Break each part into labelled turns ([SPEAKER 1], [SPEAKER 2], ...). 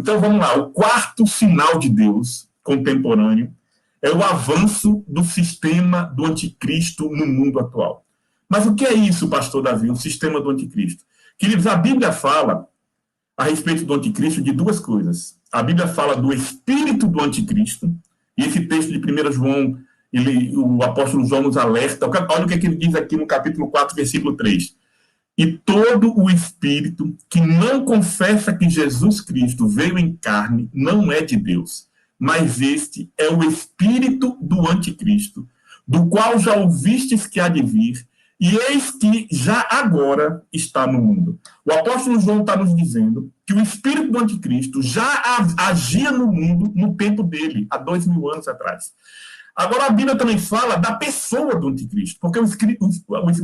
[SPEAKER 1] Então, vamos lá. O quarto sinal de Deus contemporâneo é o avanço do sistema do anticristo no mundo atual. Mas o que é isso, pastor Davi, o sistema do anticristo? Queridos, a Bíblia fala a respeito do anticristo de duas coisas. A Bíblia fala do espírito do anticristo, e esse texto de 1 João, o apóstolo João nos alerta. Olha o que ele diz aqui no capítulo 4, versículo 3. E todo o espírito que não confessa que Jesus Cristo veio em carne não é de Deus, mas este é o espírito do anticristo, do qual já ouvistes que há de vir, e eis que já agora está no mundo. O apóstolo João está nos dizendo que o espírito do anticristo já agia no mundo no tempo dele, há 2000 anos atrás. Agora, a Bíblia também fala da pessoa do anticristo, porque o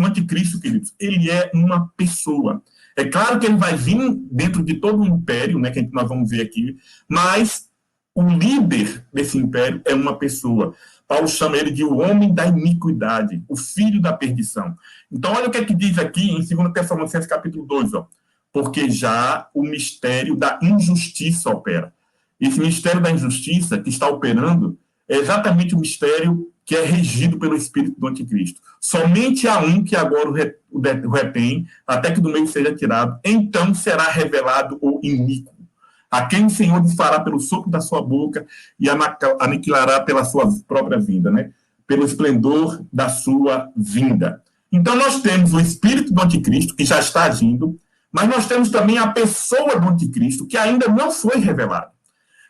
[SPEAKER 1] anticristo, queridos, ele é uma pessoa. É claro que ele vai vir dentro de todo o império, né, que nós vamos ver aqui, mas o líder desse império é uma pessoa. Paulo chama ele de o homem da iniquidade, o filho da perdição. Então, olha o que é que diz aqui em 2 Tessalonicenses capítulo 2, ó. Porque já o mistério da injustiça opera. Esse mistério da injustiça que está operando é exatamente o mistério que é regido pelo espírito do anticristo. Somente há um que agora o retém, até que do meio seja tirado, então será revelado o iníquo, a quem o Senhor desfará pelo sopro da sua boca e aniquilará pela sua própria vinda, né? Pelo esplendor da sua vinda. Então nós temos o espírito do anticristo, que já está agindo, mas nós temos também a pessoa do anticristo, que ainda não foi revelada.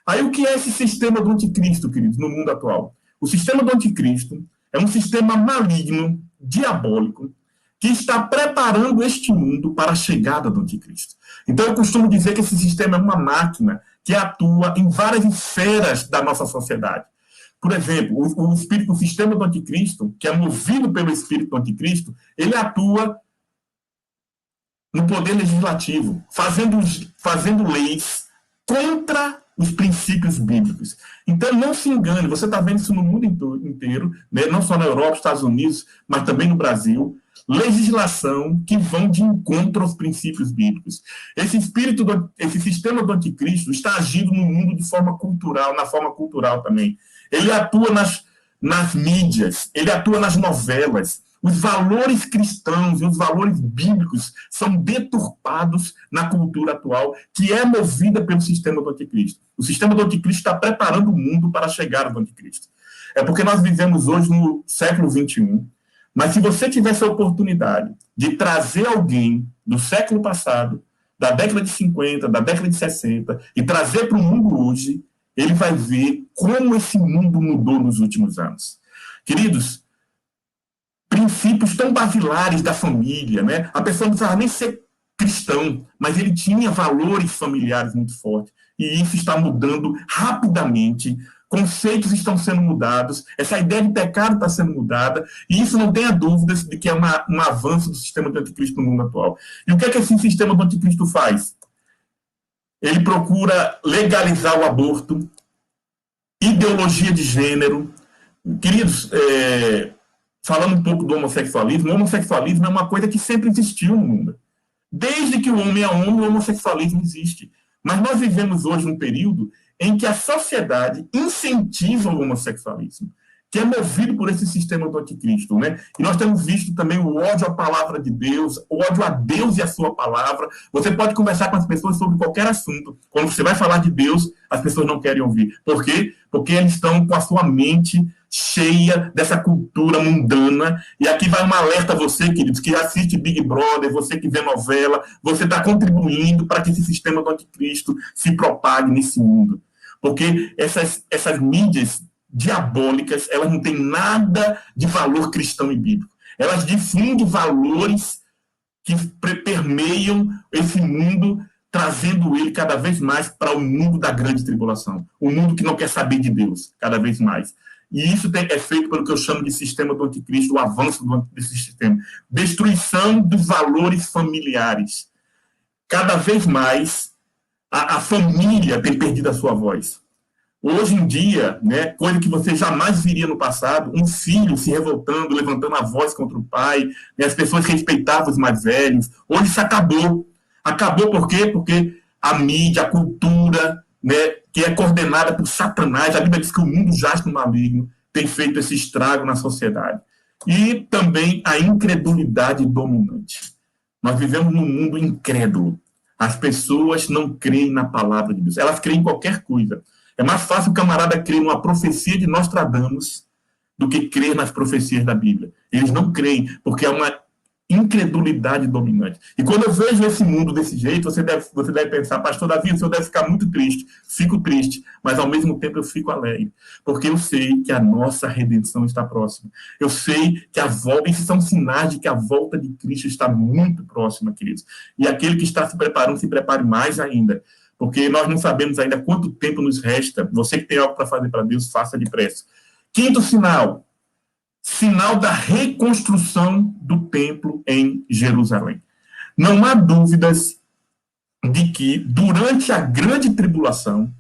[SPEAKER 1] Aí o que é esse sistema do anticristo, queridos, no mundo atual? O sistema do anticristo é um sistema maligno, diabólico, que está preparando este mundo para a chegada do anticristo. Então eu costumo dizer que esse sistema é uma máquina que atua em várias esferas da nossa sociedade. Por exemplo, o sistema do anticristo, que é movido pelo espírito do anticristo, ele atua no poder legislativo, fazendo leis contra os princípios bíblicos. Então, não se engane, você está vendo isso no mundo inteiro, né? Não só na Europa, Estados Unidos, mas também no Brasil, legislação que vão de encontro aos princípios bíblicos. Esse sistema do anticristo está agindo no mundo de forma cultural, na forma cultural também. Ele atua nas mídias, ele atua nas novelas. Os valores cristãos e os valores bíblicos são deturpados na cultura atual, que é movida pelo sistema do anticristo. O sistema do anticristo está preparando o mundo para a chegada do anticristo. É porque nós vivemos hoje no século XXI, mas se você tivesse a oportunidade de trazer alguém do século passado, da década de 50, da década de 60, e trazer para o mundo hoje, ele vai ver como esse mundo mudou nos últimos anos. Queridos, princípios tão basilares da família, né? A pessoa não precisava nem ser cristão, mas ele tinha valores familiares muito fortes. E isso está mudando rapidamente. Conceitos estão sendo mudados. Essa ideia de pecado está sendo mudada. E isso não tenha dúvidas de que é um avanço do sistema do anticristo no mundo atual. E o que é que esse sistema do anticristo faz? Ele procura legalizar o aborto, ideologia de gênero. Queridos, falando um pouco do homossexualismo, o homossexualismo é uma coisa que sempre existiu no mundo. Desde que o homem é homem, o homossexualismo existe. Mas nós vivemos hoje um período em que a sociedade incentiva o homossexualismo, que é movido por esse sistema do anticristo, né? E nós temos visto também o ódio à palavra de Deus, o ódio a Deus e a sua palavra. Você pode conversar com as pessoas sobre qualquer assunto. Quando você vai falar de Deus, as pessoas não querem ouvir. Por quê? Porque eles estão com a sua mente cheia dessa cultura mundana. E aqui vai um alerta a você, queridos, que assiste Big Brother, você que vê novela, você está contribuindo para que esse sistema do anticristo se propague nesse mundo. Porque essas mídias diabólicas, elas não têm nada de valor cristão e bíblico. Elas difundem valores que permeiam esse mundo, trazendo ele cada vez mais para o mundo da grande tribulação. O mundo que não quer saber de Deus, cada vez mais. E isso é feito pelo que eu chamo de sistema do anticristo, o avanço desse sistema. Destruição dos valores familiares. Cada vez mais, a família tem perdido a sua voz. Hoje em dia, né, coisa que você jamais viria no passado, um filho se revoltando, levantando a voz contra o pai, né, as pessoas respeitavam os mais velhos. Hoje isso acabou. Acabou por quê? Porque a mídia, a cultura né, que é coordenada por Satanás. A Bíblia diz que o mundo jaz no maligno, tem feito esse estrago na sociedade. E também a incredulidade dominante. Nós vivemos num mundo incrédulo. As pessoas não creem na palavra de Deus. Elas creem em qualquer coisa. É mais fácil o camarada crer numa profecia de Nostradamus do que crer nas profecias da Bíblia. Eles não creem, porque é uma incredulidade dominante. E quando eu vejo esse mundo desse jeito, você deve pensar, pastor Davi, o senhor deve ficar muito triste. Fico triste, mas ao mesmo tempo eu fico alegre, porque eu sei que a nossa redenção está próxima. Eu sei que a volta, esses são sinais de que a volta de Cristo está muito próxima, queridos. E aquele que está se preparando, se prepare mais ainda, porque nós não sabemos ainda quanto tempo nos resta. Você que tem algo para fazer para Deus, faça depressa. Quinto sinal da reconstrução do templo em Jerusalém. Não há dúvidas de que, durante a grande tribulação,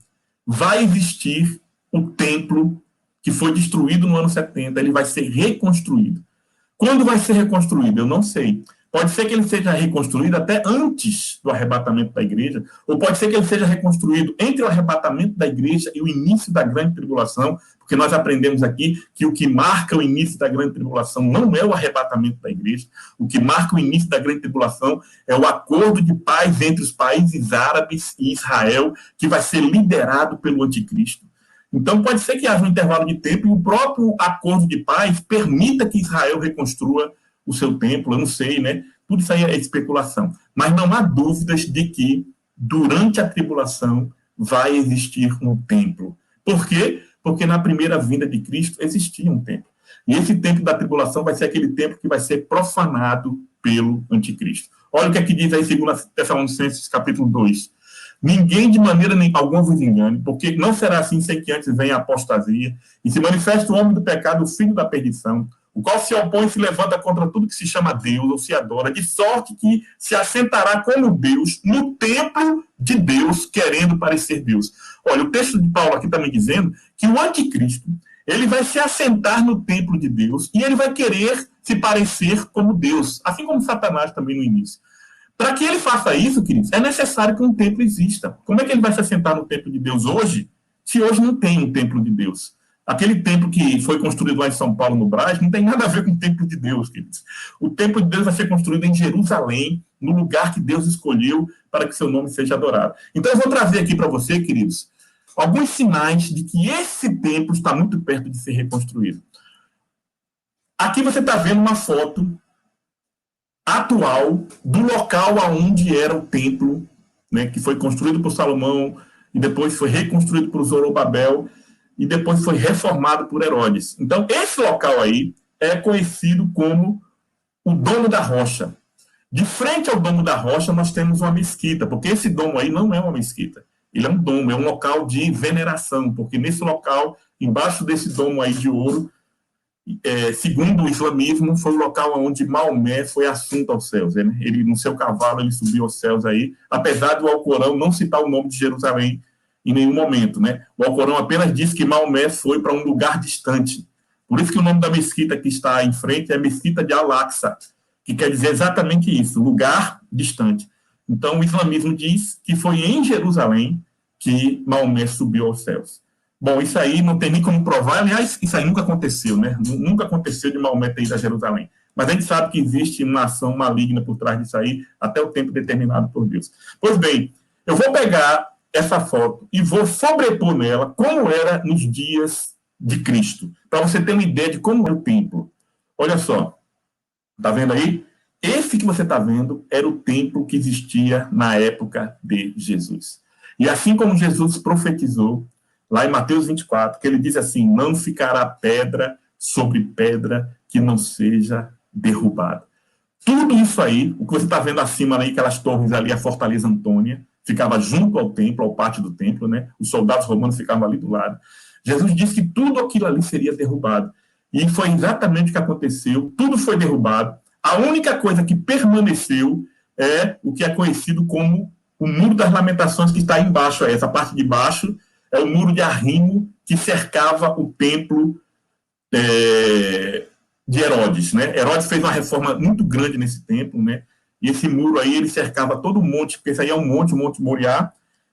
[SPEAKER 1] vai existir o templo que foi destruído no ano 70, ele vai ser reconstruído. Quando vai ser reconstruído? Eu não sei. Pode ser que ele seja reconstruído até antes do arrebatamento da igreja, ou pode ser que ele seja reconstruído entre o arrebatamento da igreja e o início da grande tribulação, porque nós aprendemos aqui que o que marca o início da grande tribulação não é o arrebatamento da igreja, o que marca o início da grande tribulação é o acordo de paz entre os países árabes e Israel, que vai ser liderado pelo anticristo. Então, pode ser que haja um intervalo de tempo e o próprio acordo de paz permita que Israel reconstrua o seu templo, eu não sei, né? Tudo isso aí é especulação. Mas não há dúvidas de que, durante a tribulação, vai existir um templo. Por quê? Porque na primeira vinda de Cristo existia um templo. E esse templo da tribulação vai ser aquele templo que vai ser profanado pelo anticristo. Olha o que é que diz aí em 2 Tessalonicenses, capítulo 2. Ninguém de maneira alguma vos engane, porque não será assim sem que antes venha a apostasia e se manifeste o homem do pecado, o filho da perdição, o qual se opõe e se levanta contra tudo que se chama Deus ou se adora, de sorte que se assentará como Deus no templo de Deus, querendo parecer Deus. Olha, o texto de Paulo aqui está me dizendo que o anticristo, ele vai se assentar no templo de Deus e ele vai querer se parecer como Deus, assim como Satanás também no início. Para que ele faça isso, queridos, é necessário que um templo exista. Como é que ele vai se assentar no templo de Deus hoje, se hoje não tem um templo de Deus? Aquele templo que foi construído lá em São Paulo, no Brás, não tem nada a ver com o templo de Deus, queridos. O templo de Deus vai ser construído em Jerusalém, no lugar que Deus escolheu para que seu nome seja adorado. Então, eu vou trazer aqui para você, queridos, alguns sinais de que esse templo está muito perto de ser reconstruído. Aqui você está vendo uma foto atual do local onde era o templo, né, que foi construído por Salomão e depois foi reconstruído por Zorobabel e depois foi reformado por Herodes. Então, esse local aí é conhecido como o Domo da Rocha. De frente ao Domo da Rocha, nós temos uma mesquita, porque esse domo aí não é uma mesquita. Ele é um domo, é um local de veneração, porque nesse local, embaixo desse domo aí de ouro, segundo o islamismo, foi o local onde Maomé foi assunto aos céus. Né? Ele, no seu cavalo, ele subiu aos céus aí, apesar do Alcorão não citar o nome de Jerusalém em nenhum momento. Né? O Alcorão apenas diz que Maomé foi para um lugar distante. Por isso que o nome da mesquita que está em frente é Mesquita de Al-Aqsa, que quer dizer exatamente isso, lugar distante. Então, o islamismo diz que foi em Jerusalém que Maomé subiu aos céus. Bom, isso aí não tem nem como provar. Aliás, isso aí nunca aconteceu, né? Nunca aconteceu de Maomé ter ido a Jerusalém. Mas a gente sabe que existe uma ação maligna por trás disso aí, até o tempo determinado por Deus. Pois bem, eu vou pegar essa foto e vou sobrepor nela como era nos dias de Cristo, para você ter uma ideia de como era o templo. Olha só, tá vendo aí? Esse que você está vendo era o templo que existia na época de Jesus. E assim como Jesus profetizou, lá em Mateus 24, que ele diz assim, não ficará pedra sobre pedra que não seja derrubada. Tudo isso aí, o que você está vendo acima aí, aquelas torres ali, a Fortaleza Antônia, ficava junto ao templo, ao pátio do templo, né? Os soldados romanos ficavam ali do lado. Jesus disse que tudo aquilo ali seria derrubado. E foi exatamente o que aconteceu, tudo foi derrubado. A única coisa que permaneceu é o que é conhecido como o Muro das Lamentações, que está aí embaixo, essa parte de baixo, é o muro de arrimo que cercava o templo de Herodes, né? Herodes fez uma reforma muito grande nesse templo, né? E esse muro aí, ele cercava todo o monte, porque esse aí é um monte, o Monte Moriá,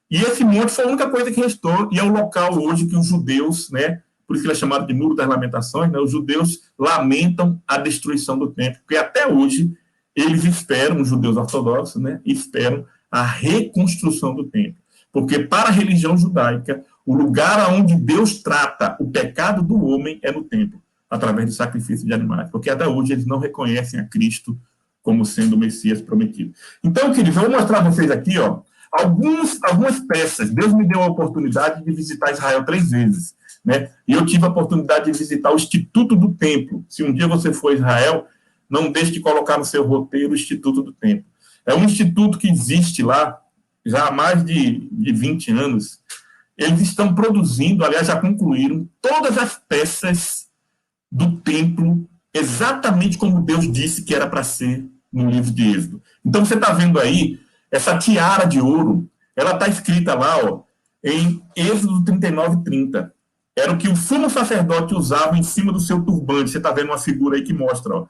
[SPEAKER 1] E esse monte foi a única coisa que restou, e é o local hoje que os judeus, né, por isso que ele é chamado de Muro das Lamentações, né, os judeus lamentam a destruição do templo, porque até hoje eles esperam, os judeus ortodoxos, né, esperam a reconstrução do templo. Porque para a religião judaica, o lugar onde Deus trata o pecado do homem é no templo, através do sacrifício de animais, porque até hoje eles não reconhecem a Cristo como sendo o Messias prometido. Então, queridos, eu vou mostrar a vocês aqui, ó, algumas peças. Deus me deu a oportunidade de visitar Israel 3 vezes, né? E eu tive a oportunidade de visitar o Instituto do Templo. Se um dia você for a Israel, não deixe de colocar no seu roteiro o Instituto do Templo. É um instituto que existe lá já há mais de 20 anos. Eles estão produzindo, aliás, já concluíram todas as peças do templo exatamente como Deus disse que era para ser no livro de Êxodo. Então, você está vendo aí, essa tiara de ouro, ela está escrita lá, ó, em Êxodo 39:30. Era o que o sumo sacerdote usava em cima do seu turbante. Você está vendo uma figura aí que mostra, ó.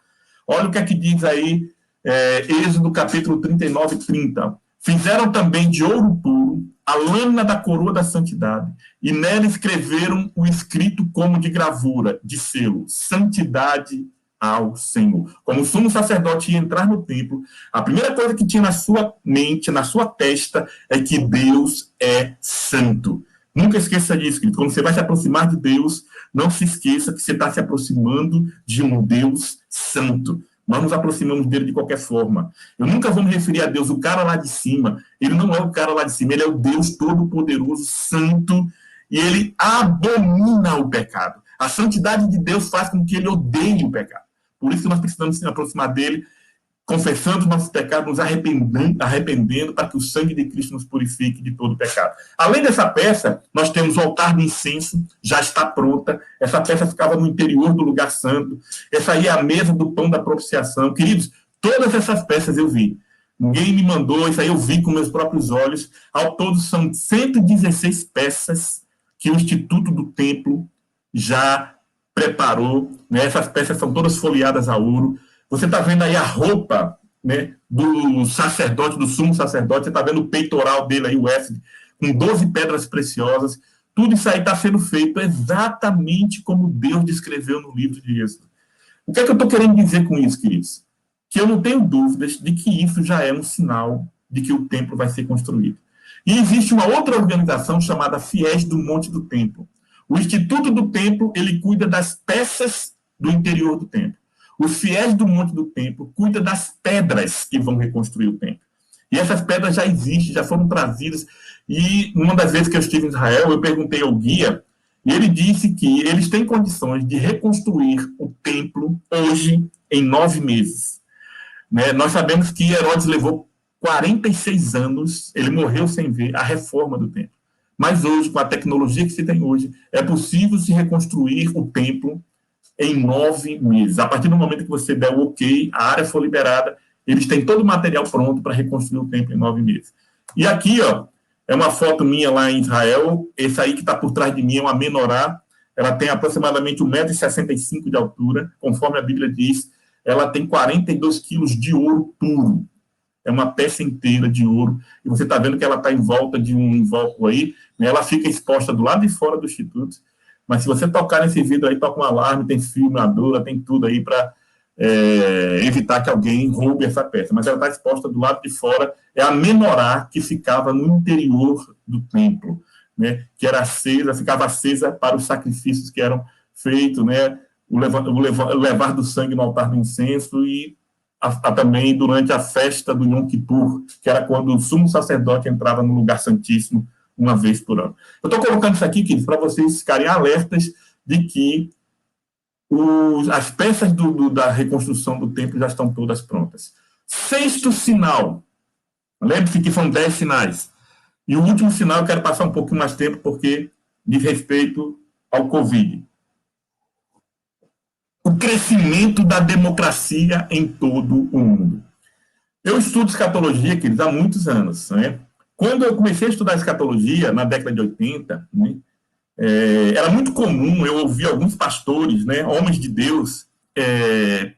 [SPEAKER 1] Olha o que é que diz aí, Êxodo capítulo 39:30. Fizeram também de ouro puro a lâmina da coroa da santidade, e nela escreveram o escrito como de gravura, de selo, santidade ao Senhor. Como o sumo sacerdote ia entrar no templo, a primeira coisa que tinha na sua mente, na sua testa, é que Deus é santo. Nunca esqueça disso, querido. Quando você vai se aproximar de Deus, não se esqueça que você está se aproximando de um Deus santo. Nós nos aproximamos dele de qualquer forma. Eu nunca vou me referir a Deus, o cara lá de cima. Ele não é o cara lá de cima, ele é o Deus todo-poderoso, santo, e ele abomina o pecado. A santidade de Deus faz com que ele odeie o pecado. Por isso que nós precisamos nos aproximar dele, confessando os nossos pecados, nos arrependendo para que o sangue de Cristo nos purifique de todo pecado. Além dessa peça, nós temos o altar do incenso, já está pronta. Essa peça ficava no interior do lugar santo. Essa aí é a mesa do pão da propiciação. Queridos, todas essas peças eu vi. Ninguém me mandou, isso aí eu vi com meus próprios olhos. Ao todo são 116 peças que o Instituto do Templo já preparou. Né? Essas peças são todas folheadas a ouro. Você está vendo aí a roupa, né, do sacerdote, do sumo sacerdote. Você está vendo o peitoral dele aí, o éfode, com 12 pedras preciosas. Tudo isso aí está sendo feito exatamente como Deus descreveu no livro de Êxodo. O que é que eu estou querendo dizer com isso, queridos? Que eu não tenho dúvidas de que isso já é um sinal de que o templo vai ser construído. E existe uma outra organização chamada Fiéis do Monte do Templo. O Instituto do Templo, ele cuida das peças do interior do templo. Os fiéis do Monte do Templo cuidam das pedras que vão reconstruir o templo. E essas pedras já existem, já foram trazidas. E uma das vezes que eu estive em Israel, eu perguntei ao guia, e ele disse que eles têm condições de reconstruir o templo hoje em 9 meses. Né? Nós sabemos que Herodes levou 46 anos, ele morreu sem ver a reforma do templo. Mas hoje, com a tecnologia que se tem hoje, é possível se reconstruir o templo em 9 meses. A partir do momento que você der o ok, a área for liberada, eles têm todo o material pronto para reconstruir o templo em 9 meses. E aqui, ó, é uma foto minha lá em Israel. Esse aí que está por trás de mim é uma menorá. Ela tem aproximadamente 1,65 m de altura. Conforme a Bíblia diz, ela tem 42 quilos de ouro puro. É uma peça inteira de ouro. E você está vendo que ela está em volta de um invólucro aí. Né? Ela fica exposta do lado de fora do instituto. Mas se você tocar nesse vidro aí, toca um alarme, tem filmadora, tem tudo aí para evitar que alguém roube essa peça. Mas ela está exposta do lado de fora. É a menorá que ficava no interior do templo, né? Que era acesa, ficava acesa para os sacrifícios que eram feitos, né? O levar do sangue no altar do incenso e também durante a festa do Yom Kippur, que era quando o sumo sacerdote entrava no lugar santíssimo uma vez por ano. Eu estou colocando isso aqui, queridos, para vocês ficarem alertas de que as peças da reconstrução do templo já estão todas prontas. 6º sinal. Lembre-se que são 10 sinais. E o último sinal eu quero passar um pouquinho mais tempo, porque diz respeito ao Covid. O crescimento da democracia em todo o mundo. Eu estudo escatologia, queridos, há muitos anos, né? Quando eu comecei a estudar escatologia, na década de 80, né, era muito comum eu ouvir alguns pastores, né, homens de Deus,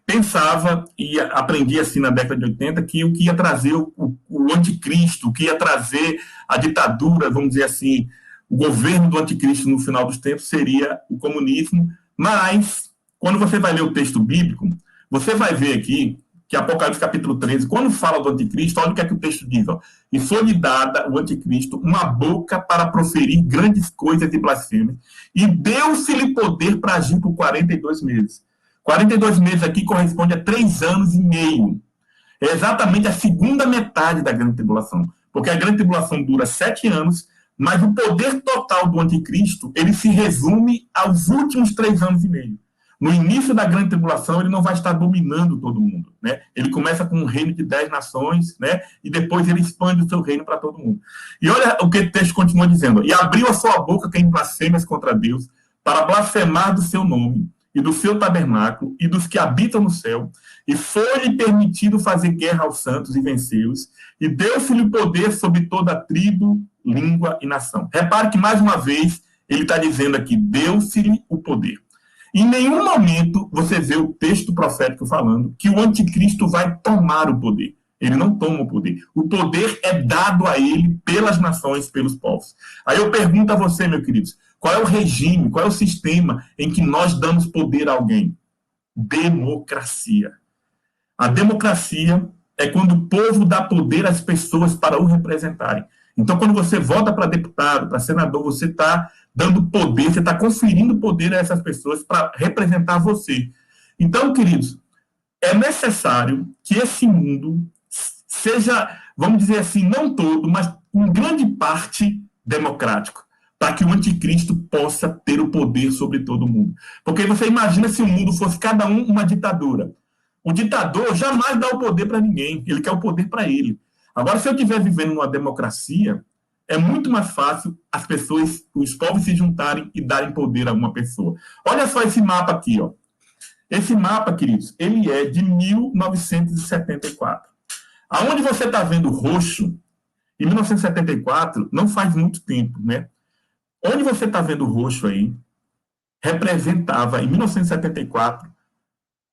[SPEAKER 1] pensava e aprendia assim na década de 80 que o que ia trazer o anticristo, o que ia trazer a ditadura, vamos dizer assim, o governo do anticristo no final dos tempos seria o comunismo. Mas, quando você vai ler o texto bíblico, você vai ver aqui que Apocalipse capítulo 13, quando fala do anticristo, olha o que é que o texto diz. Ó, e foi-lhe dada, o anticristo, uma boca para proferir grandes coisas e blasfêmias, e deu-se-lhe poder para agir por 42 meses. 42 meses aqui corresponde a 3 anos e meio. É exatamente a segunda metade da grande tribulação. Porque a grande tribulação dura 7 anos, mas o poder total do anticristo, ele se resume aos últimos 3 anos e meio. No início da grande tribulação, ele não vai estar dominando todo mundo, né? Ele começa com um reino de 10 nações, né? E depois ele expande o seu reino para todo mundo. E olha o que o texto continua dizendo. E abriu a sua boca quem blasfêmias contra Deus, para blasfemar do seu nome, e do seu tabernáculo, e dos que habitam no céu, e foi-lhe permitido fazer guerra aos santos e vencê-los, e deu-se-lhe poder sobre toda tribo, língua e nação. Repare que, mais uma vez, ele está dizendo aqui, deu-se-lhe o poder. Em nenhum momento você vê o texto profético falando que o anticristo vai tomar o poder. Ele não toma o poder. O poder é dado a ele pelas nações, pelos povos. Aí eu pergunto a você, meus queridos, qual é o regime, qual é o sistema em que nós damos poder a alguém? Democracia. A democracia é quando o povo dá poder às pessoas para o representarem. Então, quando você vota para deputado, para senador, você está dando poder, você está conferindo poder a essas pessoas para representar você. Então, queridos, é necessário que esse mundo seja, vamos dizer assim, não todo, mas em grande parte democrático, para que o anticristo possa ter o poder sobre todo mundo. Porque você imagina se o mundo fosse cada um uma ditadura. O ditador jamais dá o poder para ninguém, ele quer o poder para ele. Agora, se eu estiver vivendo numa democracia, é muito mais fácil as pessoas, os povos se juntarem e darem poder a uma pessoa. Olha só esse mapa aqui, ó. Esse mapa, queridos, ele é de 1974. Aonde você está vendo roxo, em 1974, não faz muito tempo, né? Onde você está vendo roxo aí, representava, em 1974,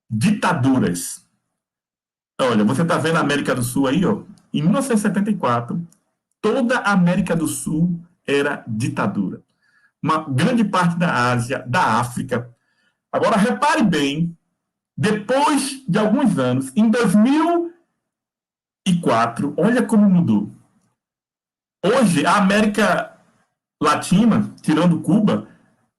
[SPEAKER 1] ditaduras. Olha, você está vendo a América do Sul aí, ó. Em 1974, toda a América do Sul era ditadura. Uma grande parte da Ásia, da África. Agora, repare bem, depois de alguns anos, em 2004, olha como mudou. Hoje, a América Latina, tirando Cuba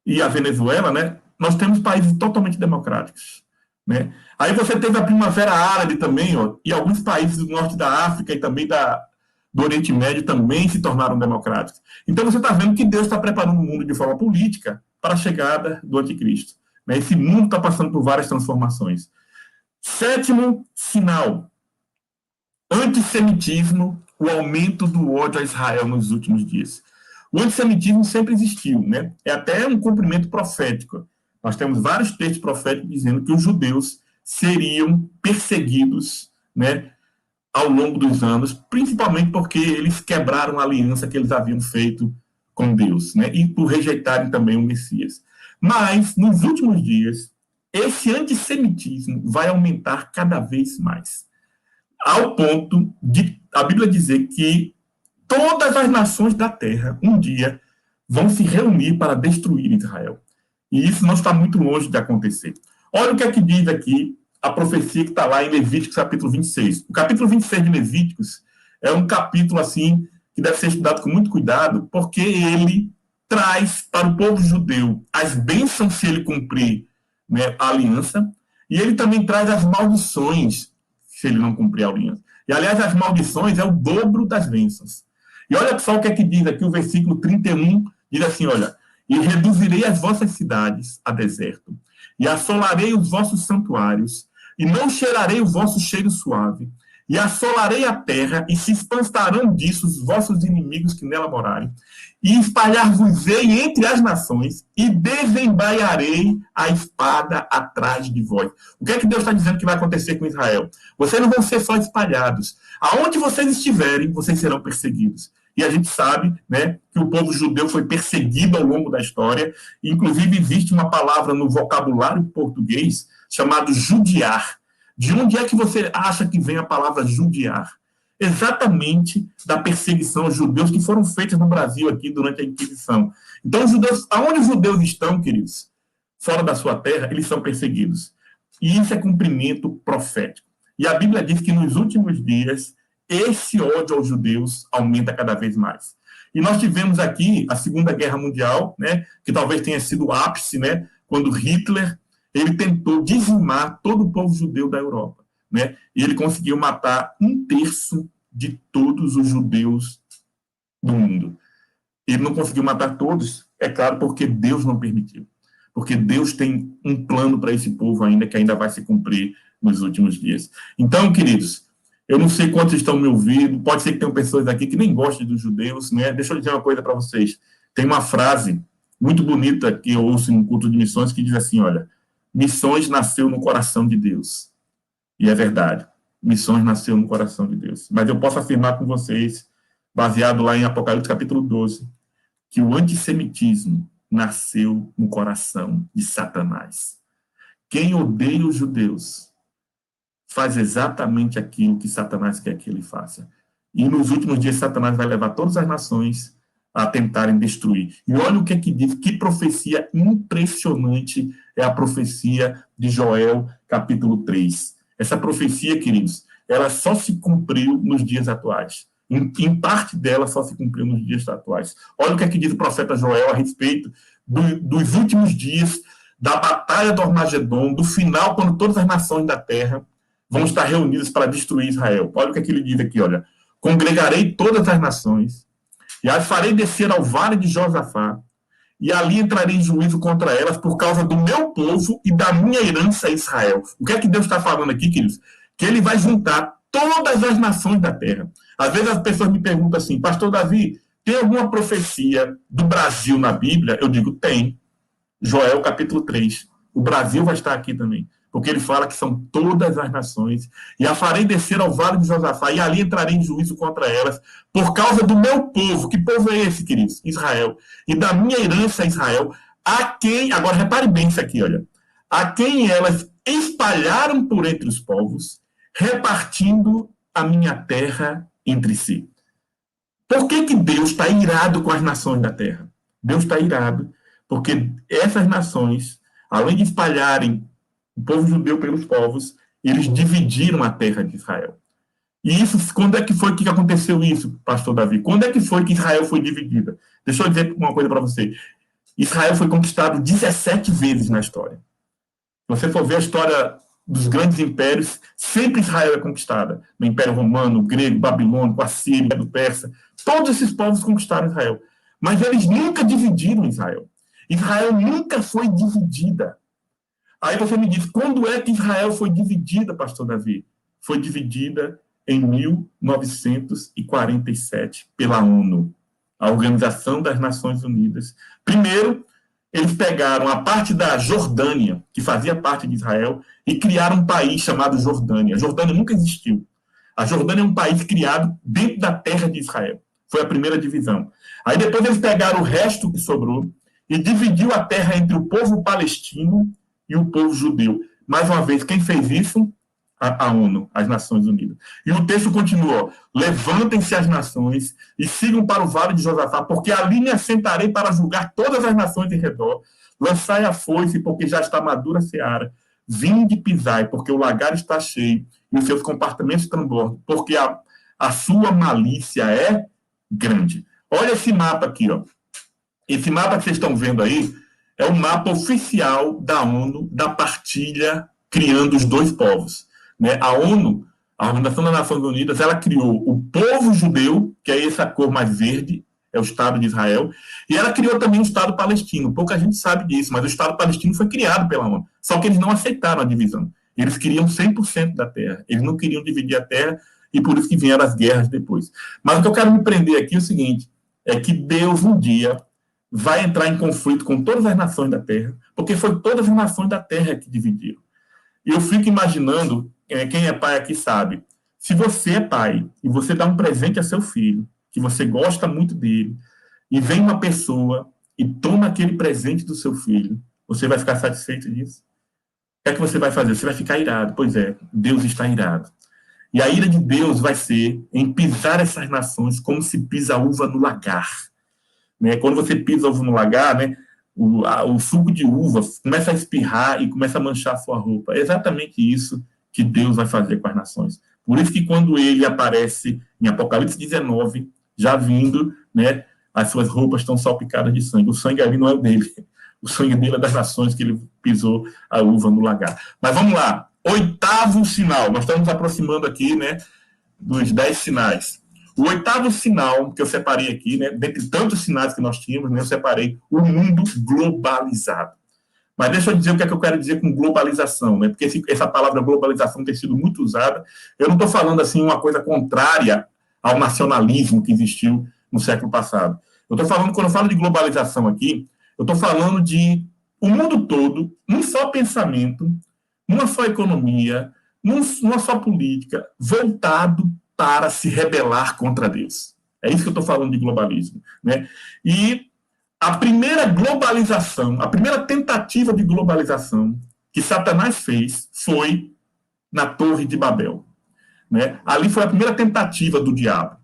[SPEAKER 1] e a Venezuela, né, nós temos países totalmente democráticos. Né? Aí você teve a Primavera Árabe também, ó, e alguns países do norte da África e também do Oriente Médio também se tornaram democráticos. Então você está vendo que Deus está preparando o mundo de forma política para a chegada do anticristo. Né? Esse mundo está passando por várias transformações. Sétimo sinal, antissemitismo, o aumento do ódio a Israel nos últimos dias. O antissemitismo sempre existiu, né? É até um cumprimento profético. Nós temos vários textos proféticos dizendo que os judeus seriam perseguidos, né, ao longo dos anos, principalmente porque eles quebraram a aliança que eles haviam feito com Deus, né, e por rejeitarem também o Messias. Mas, nos últimos dias, esse antissemitismo vai aumentar cada vez mais, ao ponto de a Bíblia dizer que todas as nações da terra, um dia, vão se reunir para destruir Israel. E isso não está muito longe de acontecer. Olha o que é que diz aqui a profecia que está lá em Levíticos, capítulo 26. O capítulo 26 de Levíticos é um capítulo, assim, que deve ser estudado com muito cuidado, porque ele traz para o povo judeu as bênçãos se ele cumprir, né, a aliança, e ele também traz as maldições se ele não cumprir a aliança. E, aliás, as maldições é o dobro das bênçãos. E olha só o que é que diz aqui o versículo 31, diz assim, olha, e reduzirei as vossas cidades a deserto, e assolarei os vossos santuários, e não cheirarei o vosso cheiro suave, e assolarei a terra, e se espantarão disso os vossos inimigos que nela morarem, e espalhar-vos-ei entre as nações, e desembaiarei a espada atrás de vós. O que é que Deus está dizendo que vai acontecer com Israel? Vocês não vão ser só espalhados. Aonde vocês estiverem, vocês serão perseguidos. e a gente sabe, né, que o povo judeu foi perseguido ao longo da história. Inclusive, existe uma palavra no vocabulário português chamado judiar. De onde é que você acha que vem a palavra judiar? Exatamente da perseguição aos judeus que foram feitas no Brasil aqui durante a Inquisição. Então, os judeus, aonde os judeus estão, queridos, fora da sua terra, eles são perseguidos. E isso é cumprimento profético. E a Bíblia diz que nos últimos dias, esse ódio aos judeus aumenta cada vez mais. E nós tivemos aqui a Segunda Guerra Mundial, né, que talvez tenha sido o ápice, né, quando Hitler ele tentou dizimar todo o povo judeu da Europa, né, e ele conseguiu matar 1/3 de todos os judeus do mundo. Ele não conseguiu matar todos, é claro, porque Deus não permitiu. Porque Deus tem um plano para esse povo ainda, que ainda vai se cumprir nos últimos dias. Então, queridos, eu não sei quantos estão me ouvindo, pode ser que tenham pessoas aqui que nem gostem dos judeus, né? Deixa eu dizer uma coisa para vocês. Tem uma frase muito bonita que eu ouço no culto de missões que diz assim, olha, missões nasceu no coração de Deus. E é verdade, missões nasceu no coração de Deus. Mas eu posso afirmar com vocês, baseado lá em Apocalipse capítulo 12, que o antissemitismo nasceu no coração de Satanás. Quem odeia os judeus faz exatamente aquilo que Satanás quer que ele faça. E nos últimos dias, Satanás vai levar todas as nações a tentarem destruir. E olha o que é que diz, que profecia impressionante é a profecia de Joel, capítulo 3. Essa profecia, queridos, ela só se cumpriu nos dias atuais. Em parte dela só se cumpriu nos dias atuais. Olha o que é que diz o profeta Joel a respeito dos últimos dias, da batalha do Armagedon, do final, quando todas as nações da terra vão estar reunidas para destruir Israel. Olha o que é que ele diz aqui, olha. Congregarei todas as nações, e as farei descer ao vale de Josafá, e ali entrarei em juízo contra elas por causa do meu povo e da minha herança Israel. O que é que Deus está falando aqui, queridos? Que ele vai juntar todas as nações da terra. Às vezes as pessoas me perguntam assim, pastor Davi, tem alguma profecia do Brasil na Bíblia? Eu digo, tem. Joel capítulo 3. O Brasil vai estar aqui também. Porque ele fala que são todas as nações. E a farei descer ao vale de Josafá, e ali entrarei em juízo contra elas, por causa do meu povo. Que povo é esse, queridos? Israel. E da minha herança Israel, a quem, agora repare bem isso aqui, olha. A quem elas espalharam por entre os povos, repartindo a minha terra entre si. Por que que Deus está irado com as nações da terra? Deus está irado porque essas nações, além de espalharem o povo judeu pelos povos, eles dividiram a terra de Israel. E isso, quando é que foi que aconteceu isso, pastor Davi? Quando é que foi que Israel foi dividida? Deixa eu dizer uma coisa para você. Israel foi conquistado 17 vezes na história. Se você for ver a história dos grandes impérios, sempre Israel é conquistada. No Império Romano, grego, babilônico, assírio, do persa. Todos esses povos conquistaram Israel. Mas eles nunca dividiram Israel. Israel nunca foi dividida. Aí você me diz, quando é que Israel foi dividida, pastor Davi? Foi dividida em 1947 pela ONU, a Organização das Nações Unidas. Primeiro, eles pegaram a parte da Jordânia, que fazia parte de Israel, e criaram um país chamado Jordânia. A Jordânia nunca existiu. A Jordânia é um país criado dentro da terra de Israel. Foi a primeira divisão. Aí depois eles pegaram o resto que sobrou e dividiu a terra entre o povo palestino e o povo judeu. Mais uma vez, quem fez isso? A ONU, as Nações Unidas. E o texto continua, levantem-se as nações e sigam para o vale de Josafá, porque ali me assentarei para julgar todas as nações em redor. Lançai a foice, porque já está madura a seara. Vinde e pisai, porque o lagar está cheio e os seus compartimentos transbordam, porque a sua malícia é grande. Olha esse mapa aqui, ó. Esse mapa que vocês estão vendo aí é o mapa oficial da ONU, da partilha criando os dois povos. Né? A ONU, a Organização das Nações Unidas, ela criou o povo judeu, que é essa cor mais verde, é o Estado de Israel, e ela criou também o Estado palestino. Pouca gente sabe disso, mas o Estado palestino foi criado pela ONU. Só que eles não aceitaram a divisão. Eles queriam 100% da terra. Eles não queriam dividir a terra, e por isso que vieram as guerras depois. Mas o que eu quero me prender aqui é o seguinte, é que Deus um dia vai entrar em conflito com todas as nações da terra, porque foi todas as nações da terra que dividiram. E eu fico imaginando, quem é pai aqui sabe, se você é pai e você dá um presente a seu filho, que você gosta muito dele, e vem uma pessoa e toma aquele presente do seu filho, você vai ficar satisfeito disso? O que é que você vai fazer? Você vai ficar irado. Pois é, Deus está irado. E a ira de Deus vai ser em pisar essas nações como se pisa a uva no lagar. Né? Quando você pisa a uva no lagar, né, o suco de uva começa a espirrar e começa a manchar a sua roupa. É exatamente isso que Deus vai fazer com as nações. Por isso que quando ele aparece em Apocalipse 19, já vindo, né, as suas roupas estão salpicadas de sangue. O sangue ali não é o dele. O sangue dele é das nações que ele pisou a uva no lagar. Mas vamos lá. 8º sinal. Nós estamos aproximando aqui, né, dos 10 sinais. O 8º sinal que eu separei aqui, né, dentre tantos sinais que nós tínhamos, né, eu separei o mundo globalizado. Mas deixa eu dizer o que é que eu quero dizer com globalização, né, porque essa palavra globalização tem sido muito usada. Eu não estou falando assim uma coisa contrária ao nacionalismo que existiu no século passado. Eu estou falando, quando eu falo de globalização aqui, eu estou falando de o mundo todo, num só pensamento, numa só economia, numa só política, voltado para se rebelar contra Deus. É isso que eu estou falando de globalismo. Né? E a primeira globalização, a primeira tentativa de globalização que Satanás fez foi na Torre de Babel. Né? Ali foi a primeira tentativa do diabo.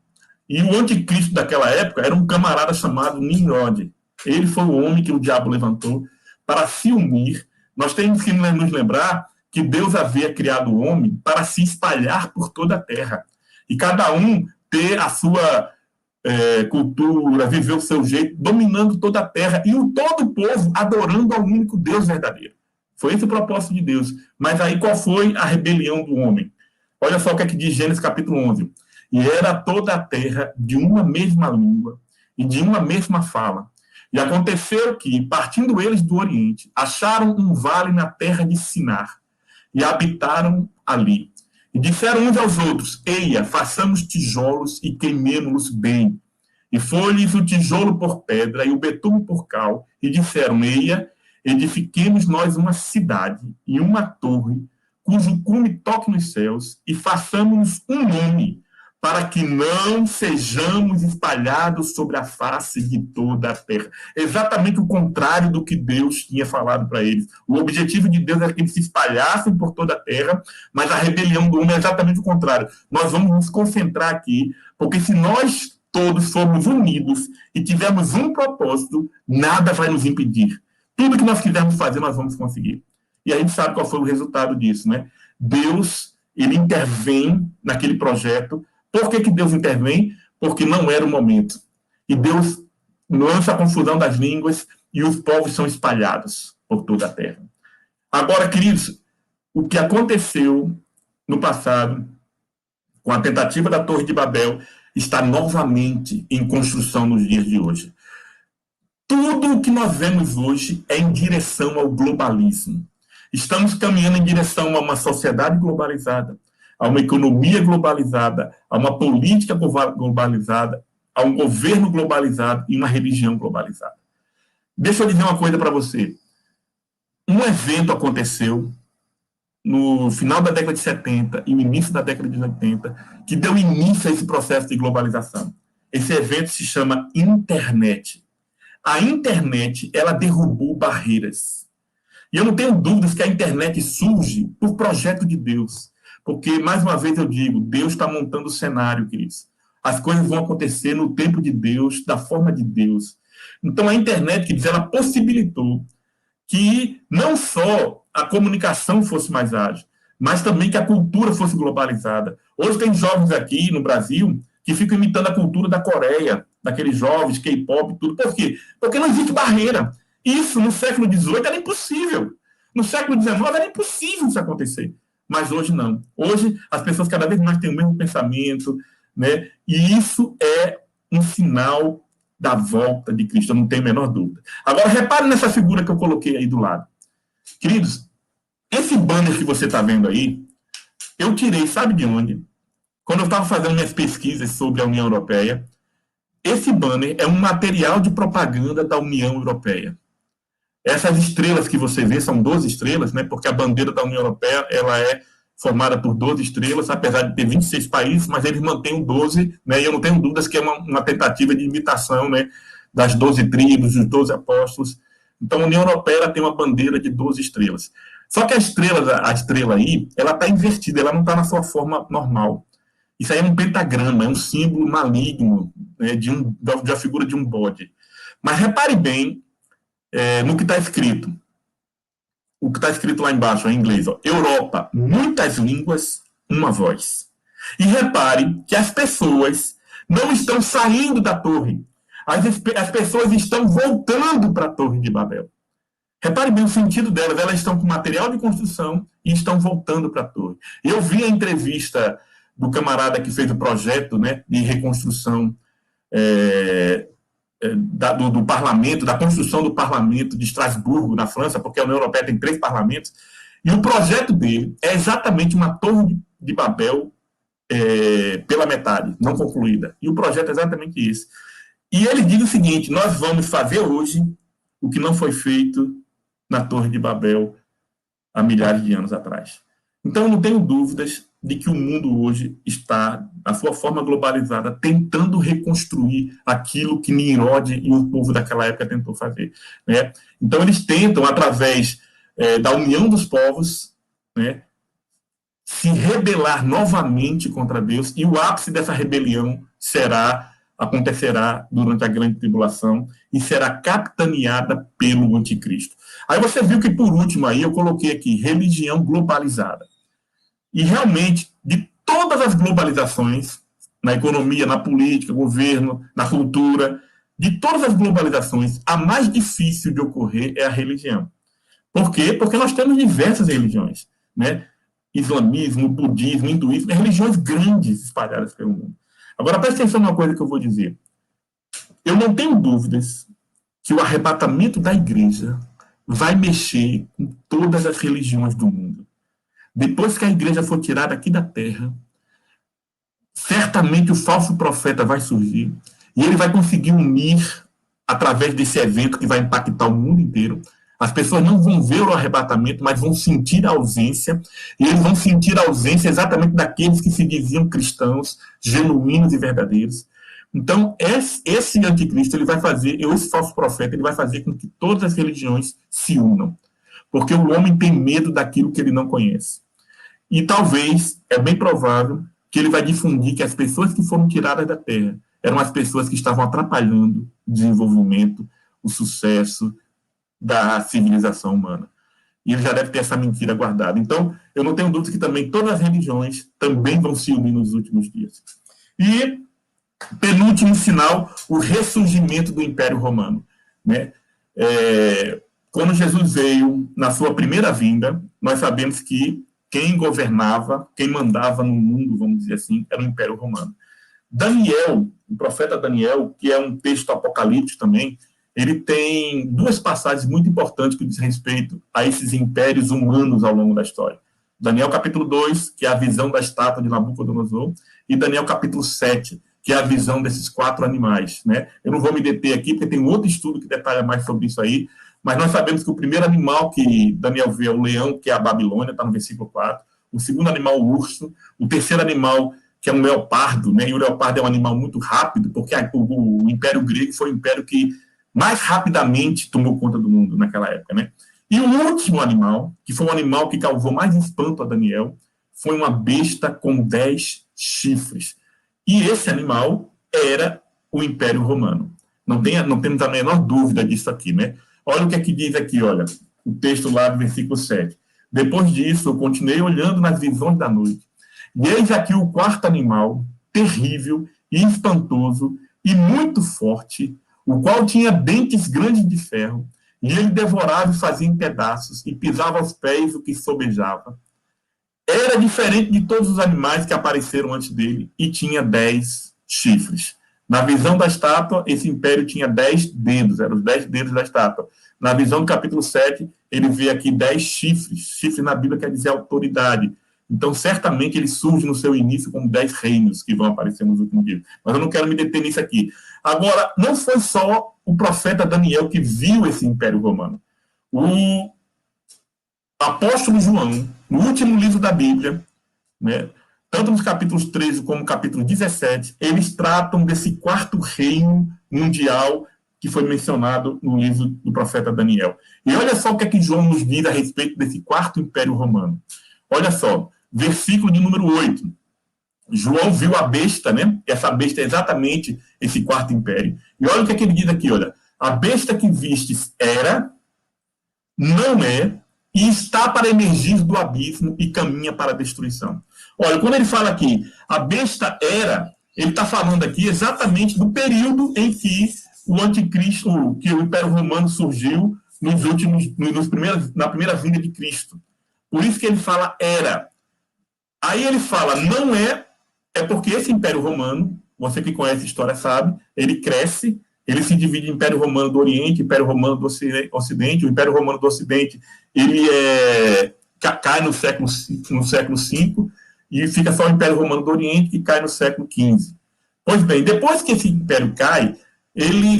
[SPEAKER 1] E o anticristo daquela época era um camarada chamado Nimrod. Ele foi o homem que o diabo levantou para se unir. Nós temos que nos lembrar que Deus havia criado o homem para se espalhar por toda a terra. E cada um ter a sua cultura, viver o seu jeito, dominando toda a terra. E todo o povo adorando ao único Deus verdadeiro. Foi esse o propósito de Deus. Mas aí qual foi a rebelião do homem? Olha só o que é que diz Gênesis capítulo 11. E era toda a terra de uma mesma língua e de uma mesma fala. E aconteceu que, partindo eles do Oriente, acharam um vale na terra de Sinar e habitaram ali. E disseram uns aos outros: eia, façamos tijolos e queimemo-los bem. E foi-lhes o tijolo por pedra e o betume por cal. E disseram: eia, edifiquemos nós uma cidade e uma torre, cujo cume toque nos céus, e façamos um nome, para que não sejamos espalhados sobre a face de toda a terra. Exatamente o contrário do que Deus tinha falado para eles. O objetivo de Deus era que eles se espalhassem por toda a terra, mas a rebelião do homem é exatamente o contrário. Nós vamos nos concentrar aqui, porque se nós todos formos unidos e tivermos um propósito, nada vai nos impedir. Tudo que nós quisermos fazer, nós vamos conseguir. E a gente sabe qual foi o resultado disso, né? Deus, ele intervém naquele projeto. Por que Deus intervém? Porque não era o momento. E Deus lança a confusão das línguas e os povos são espalhados por toda a terra. Agora, queridos, o que aconteceu no passado, com a tentativa da Torre de Babel, está novamente em construção nos dias de hoje. Tudo o que nós vemos hoje é em direção ao globalismo. Estamos caminhando em direção a uma sociedade globalizada, a uma economia globalizada, a uma política globalizada, a um governo globalizado e uma religião globalizada. Deixa eu dizer uma coisa para você. Um evento aconteceu no final da década de 70 e no início da década de 80 que deu início a esse processo de globalização. Esse evento se chama internet. A internet, ela derrubou barreiras. E eu não tenho dúvidas que a internet surge por projeto de Deus. Porque, mais uma vez eu digo, Deus está montando o cenário, queridos. As coisas vão acontecer no tempo de Deus, da forma de Deus. Então, a internet, queridos, ela possibilitou que não só a comunicação fosse mais ágil, mas também que a cultura fosse globalizada. Hoje tem jovens aqui no Brasil que ficam imitando a cultura da Coreia, daqueles jovens, K-pop e tudo. Por quê? Porque não existe barreira. Isso, no século XVIII, era impossível. No século XIX, era impossível isso acontecer. Mas hoje não. Hoje as pessoas cada vez mais têm o mesmo pensamento, né? E isso é um sinal da volta de Cristo, eu não tenho a menor dúvida. Agora, repare nessa figura que eu coloquei aí do lado. Queridos, esse banner que você está vendo aí, eu tirei, sabe de onde? Quando eu estava fazendo minhas pesquisas sobre a União Europeia, esse banner é um material de propaganda da União Europeia. Essas estrelas que você vê são 12 estrelas, né? Porque a bandeira da União Europeia ela é formada por 12 estrelas, apesar de ter 26 países, mas eles mantêm o 12, né, e eu não tenho dúvidas que é uma tentativa de imitação, né, das 12 tribos, dos 12 apóstolos. Então, a União Europeia tem uma bandeira de 12 estrelas. Só que a estrela aí, ela está invertida, ela não está na sua forma normal. Isso aí é um pentagrama, é um símbolo maligno, né, da figura de um bode. Mas repare bem no que está escrito. O que está escrito lá embaixo, em inglês, ó, Europa, muitas línguas, uma voz. E repare que as pessoas não estão saindo da torre. As pessoas estão voltando para a Torre de Babel. Repare bem o sentido delas. Elas estão com material de construção e estão voltando para a torre. Eu vi a entrevista do camarada que fez o projeto, né, de reconstrução do parlamento, da construção do parlamento de Estrasburgo, na França, porque a União Europeia tem 3 parlamentos, e o projeto dele é exatamente uma torre de Babel pela metade, não concluída. E o projeto é exatamente esse. E ele diz o seguinte: nós vamos fazer hoje o que não foi feito na Torre de Babel há milhares de anos atrás. Então, eu não tenho dúvidas de que o mundo hoje está, na sua forma globalizada, tentando reconstruir aquilo que Nimrod e o povo daquela época tentou fazer, né? Então, eles tentam, através da união dos povos, né, se rebelar novamente contra Deus, e o ápice dessa rebelião acontecerá durante a grande tribulação e será capitaneada pelo anticristo. Aí você viu que, por último, aí eu coloquei aqui, religião globalizada. E realmente, de todas as globalizações, na economia, na política, governo, na cultura, de todas as globalizações, a mais difícil de ocorrer é a religião. Por quê? Porque nós temos diversas religiões, né? Islamismo, budismo, hinduísmo, religiões grandes espalhadas pelo mundo. Agora, presta atenção numa coisa que eu vou dizer. Eu não tenho dúvidas que o arrebatamento da igreja vai mexer com todas as religiões do mundo. Depois que a igreja for tirada aqui da terra, certamente o falso profeta vai surgir e ele vai conseguir unir, através desse evento que vai impactar o mundo inteiro. As pessoas não vão ver o arrebatamento, mas vão sentir a ausência, e eles vão sentir a ausência exatamente daqueles que se diziam cristãos, genuínos e verdadeiros. Então, esse anticristo, ele vai fazer, esse falso profeta, ele vai fazer com que todas as religiões se unam, porque o homem tem medo daquilo que ele não conhece. E talvez, é bem provável, que ele vai difundir que as pessoas que foram tiradas da terra eram as pessoas que estavam atrapalhando o desenvolvimento, o sucesso da civilização humana. E ele já deve ter essa mentira guardada. Então, eu não tenho dúvida que também todas as religiões também vão se unir nos últimos dias. E, penúltimo sinal, o ressurgimento do Império Romano, né? Quando Jesus veio na sua primeira vinda, nós sabemos que quem governava, quem mandava no mundo, vamos dizer assim, era o Império Romano. Daniel, o profeta Daniel, que é um texto apocalíptico também, ele tem 2 passagens muito importantes que diz respeito a esses impérios humanos ao longo da história. Daniel capítulo 2, que é a visão da estátua de Nabucodonosor, e Daniel capítulo 7, que é a visão desses 4 animais, né? Eu não vou me deter aqui, porque tem um outro estudo que detalha mais sobre isso aí, mas nós sabemos que o primeiro animal que Daniel vê é o leão, que é a Babilônia, está no versículo 4, o segundo animal, o urso, o terceiro animal, que é um leopardo, né? E o leopardo é um animal muito rápido, porque o Império Grego foi o império que mais rapidamente tomou conta do mundo naquela época, né? E o último animal, que foi um animal que causou mais espanto a Daniel, foi uma besta com 10 chifres. E esse animal era o Império Romano. Não temos a menor dúvida disso aqui, né? Olha o que é que diz aqui, olha, o texto lá do versículo 7. Depois disso, eu continuei olhando nas visões da noite. E eis aqui o 4º animal, terrível e espantoso e muito forte, o qual tinha dentes grandes de ferro, e ele devorava e fazia em pedaços, e pisava aos pés o que sobejava. Era diferente de todos os animais que apareceram antes dele, e tinha 10 chifres. Na visão da estátua, esse império tinha 10 dedos, eram os 10 dedos da estátua. Na visão do capítulo 7, ele vê aqui 10 chifres. Chifre na Bíblia quer dizer autoridade. Então, certamente, ele surge no seu início como 10 reinos que vão aparecer nos últimos dias. Mas eu não quero me deter nisso aqui. Agora, não foi só o profeta Daniel que viu esse Império Romano. apóstolo João, no último livro da Bíblia, né, tanto nos capítulos 13 como no capítulo 17, eles tratam desse quarto reino mundial que foi mencionado no livro do profeta Daniel. E olha só o que é que João nos diz a respeito desse quarto império romano. Olha só, versículo de número 8. João viu a besta, né? Essa besta é exatamente esse quarto império. E olha o que é que ele diz aqui, olha. A besta que vistes era, não é, e está para emergir do abismo e caminha para a destruição. Olha, quando ele fala aqui, a besta era, ele está falando aqui exatamente do período em que o anticristo, que o Império Romano surgiu na primeira vinda de Cristo. Por isso que ele fala era. Aí ele fala não é, é porque esse Império Romano, você que conhece a história sabe, ele cresce, ele se divide em Império Romano do Oriente, Império Romano do Ocidente. O Império Romano do Ocidente ele cai no século V e fica só o Império Romano do Oriente, que cai no século XV. Pois bem, depois que esse império cai, ele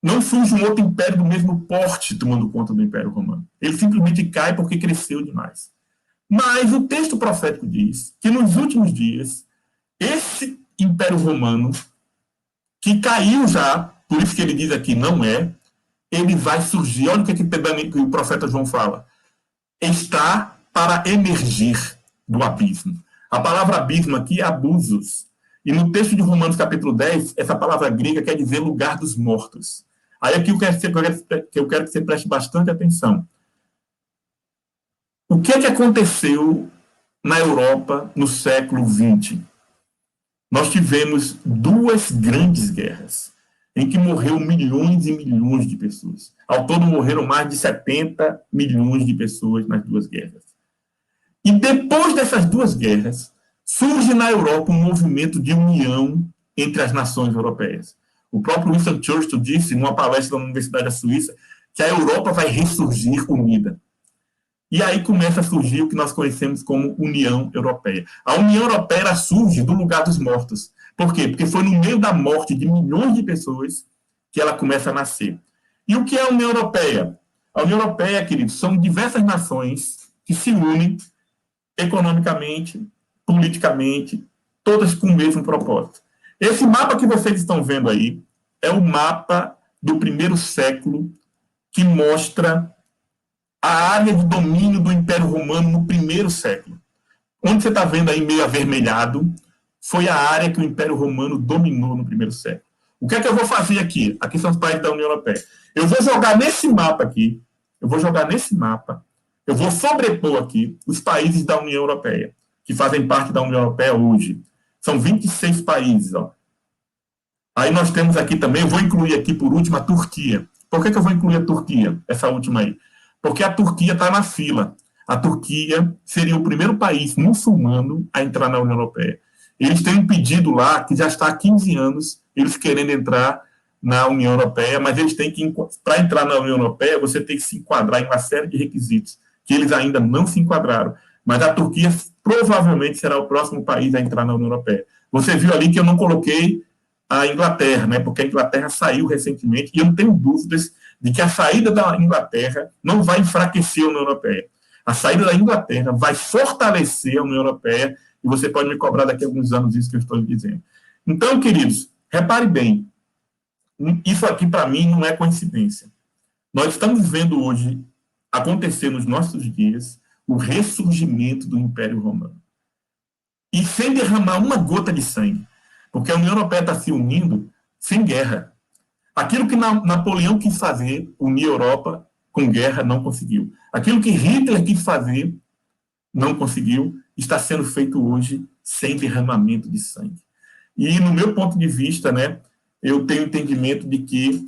[SPEAKER 1] não surge um outro império do mesmo porte tomando conta do Império Romano. Ele simplesmente cai porque cresceu demais. Mas o texto profético diz que nos últimos dias, esse Império Romano, que caiu já, por isso que ele diz aqui não é, ele vai surgir. Olha o que o profeta João fala. Está para emergir do abismo. A palavra abismo aqui é abusos. E no texto de Romanos capítulo 10, essa palavra grega quer dizer lugar dos mortos. Aí aqui eu quero que você preste bastante atenção. O que é que aconteceu na Europa no século XX? Nós tivemos duas grandes guerras, em que morreram milhões e milhões de pessoas. Ao todo morreram mais de 70 milhões de pessoas nas duas guerras. E depois dessas duas guerras, surge na Europa um movimento de união entre as nações europeias. O próprio Winston Churchill disse, numa palestra na Universidade da Suíça, que a Europa vai ressurgir unida. E aí começa a surgir o que nós conhecemos como União Europeia. A União Europeia surge do lugar dos mortos. Por quê? Porque foi no meio da morte de milhões de pessoas que ela começa a nascer. E o que é a União Europeia? A União Europeia, queridos, são diversas nações que se unem economicamente, politicamente, todas com o mesmo propósito. Esse mapa que vocês estão vendo aí é o mapa do primeiro século que mostra a área de domínio do Império Romano no primeiro século. Onde você está vendo aí meio avermelhado, foi a área que o Império Romano dominou no primeiro século. O que é que eu vou fazer aqui? Aqui são os países da União Europeia. Eu vou jogar nesse mapa aqui, eu vou sobrepor aqui os países da União Europeia, que fazem parte da União Europeia hoje. São 26 países. Ó. Aí nós temos aqui também, eu vou incluir aqui por último a Turquia. Por que eu vou incluir a Turquia, essa última aí? Porque a Turquia está na fila. A Turquia seria o primeiro país muçulmano a entrar na União Europeia. Eles têm um pedido lá que já está há 15 anos, eles querendo entrar na União Europeia, mas eles têm que, para entrar na União Europeia, você tem que se enquadrar em uma série de requisitos, que eles ainda não se enquadraram. Mas a Turquia provavelmente será o próximo país a entrar na União Europeia. Você viu ali que eu não coloquei a Inglaterra, né? Porque a Inglaterra saiu recentemente, e eu não tenho dúvidas de que a saída da Inglaterra não vai enfraquecer a União Europeia. A saída da Inglaterra vai fortalecer a União Europeia, e você pode me cobrar daqui a alguns anos isso que eu estou lhe dizendo. Então, queridos, repare bem, isso aqui para mim não é coincidência. Nós estamos vendo hoje acontecer nos nossos dias o ressurgimento do Império Romano. E sem derramar uma gota de sangue, porque a União Europeia está se unindo sem guerra. Aquilo que Napoleão quis fazer, unir a Europa com guerra, não conseguiu. Aquilo que Hitler quis fazer, não conseguiu, está sendo feito hoje sem derramamento de sangue. E, no meu ponto de vista, né, eu tenho entendimento de que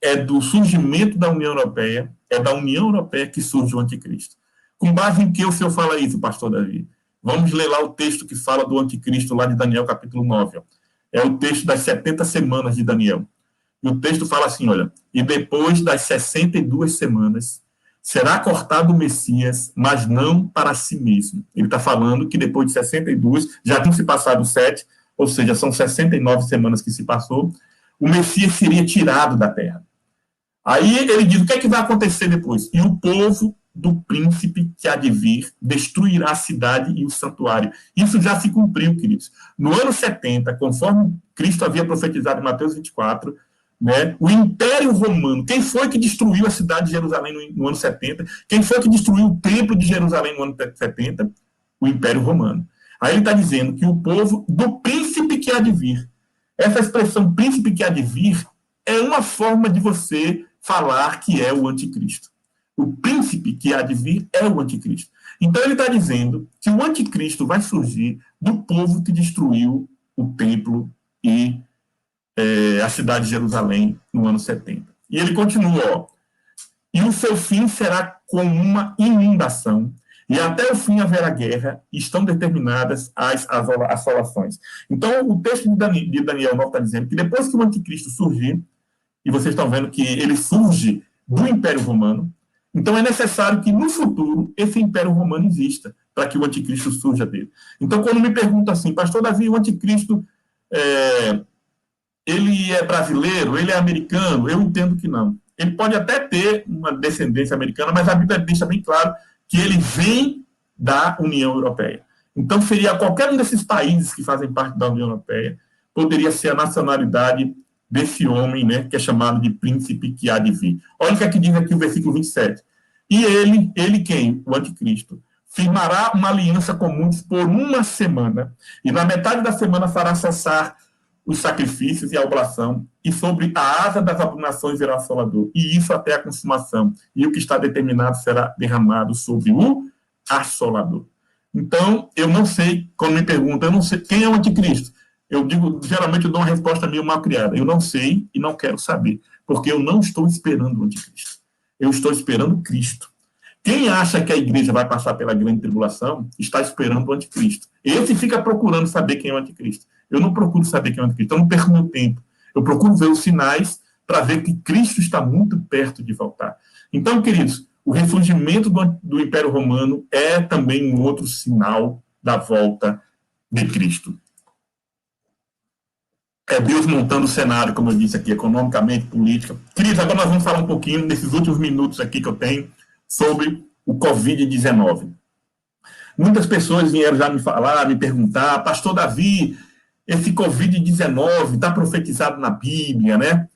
[SPEAKER 1] é do surgimento da União Europeia, é da União Europeia que surge o anticristo. Com base em que o senhor fala isso, pastor Davi? Vamos ler lá o texto que fala do anticristo, lá de Daniel, capítulo 9. Ó. É o texto das 70 semanas de Daniel. E o texto fala assim, olha, e depois das 62 semanas, será cortado o Messias, mas não para si mesmo. Ele está falando que depois de 62, já tinham se passado 7, ou seja, são 69 semanas que se passou, o Messias seria tirado da terra. Aí ele diz o que é que vai acontecer depois. E o povo do príncipe que há de vir destruirá a cidade e o santuário. Isso já se cumpriu, queridos. No ano 70, conforme Cristo havia profetizado em Mateus 24, né, o Império Romano, quem foi que destruiu a cidade de Jerusalém no ano 70? Quem foi que destruiu o templo de Jerusalém no ano 70? O Império Romano. Aí ele está dizendo que o povo do príncipe que há de vir. Essa expressão príncipe que há de vir é uma forma de você falar que é o anticristo. O príncipe que há de vir é o anticristo. Então ele está dizendo que o anticristo vai surgir do povo que destruiu o templo e a cidade de Jerusalém no ano 70. E ele continua, ó, e o seu fim será como uma inundação, e até o fim haverá guerra, e estão determinadas as assolações. Então, o texto de Daniel 9 está dizendo que depois que o anticristo surgir, e vocês estão vendo que ele surge do Império Romano, então é necessário que no futuro esse Império Romano exista, para que o anticristo surja dele. Então, quando me perguntam assim, pastor Davi, o anticristo ele é brasileiro, ele é americano, eu entendo que não. Ele pode até ter uma descendência americana, mas a Bíblia deixa bem claro que ele vem da União Europeia. Então, seria qualquer um desses países que fazem parte da União Europeia, poderia ser a nacionalidade desse homem, né, que é chamado de príncipe que há de vir. Olha o que é que diz aqui o versículo 27. E ele quem? O anticristo. Firmará uma aliança com muitos por uma semana, e na metade da semana fará cessar os sacrifícios e a oblação, e sobre a asa das abominações virá assolador, e isso até a consumação, e o que está determinado será derramado sobre o assolador. Então, eu não sei, quando me perguntam, eu não sei quem é o anticristo. Eu digo, geralmente eu dou uma resposta meio mal criada. Eu não sei e não quero saber, porque eu não estou esperando o anticristo. Eu estou esperando Cristo. Quem acha que a igreja vai passar pela grande tribulação, está esperando o anticristo. Esse fica procurando saber quem é o anticristo. Eu não procuro saber quem é o anticristo, eu não perco meu tempo. Eu procuro ver os sinais para ver que Cristo está muito perto de voltar. Então, queridos, o ressurgimento do Império Romano é também um outro sinal da volta de Cristo. É Deus montando o cenário, como eu disse aqui, economicamente, política. Queridos, agora nós vamos falar um pouquinho, nesses últimos minutos aqui que eu tenho, sobre o Covid-19. Muitas pessoas vieram já me falar, me perguntar, pastor Davi, esse Covid-19 está profetizado na Bíblia, né?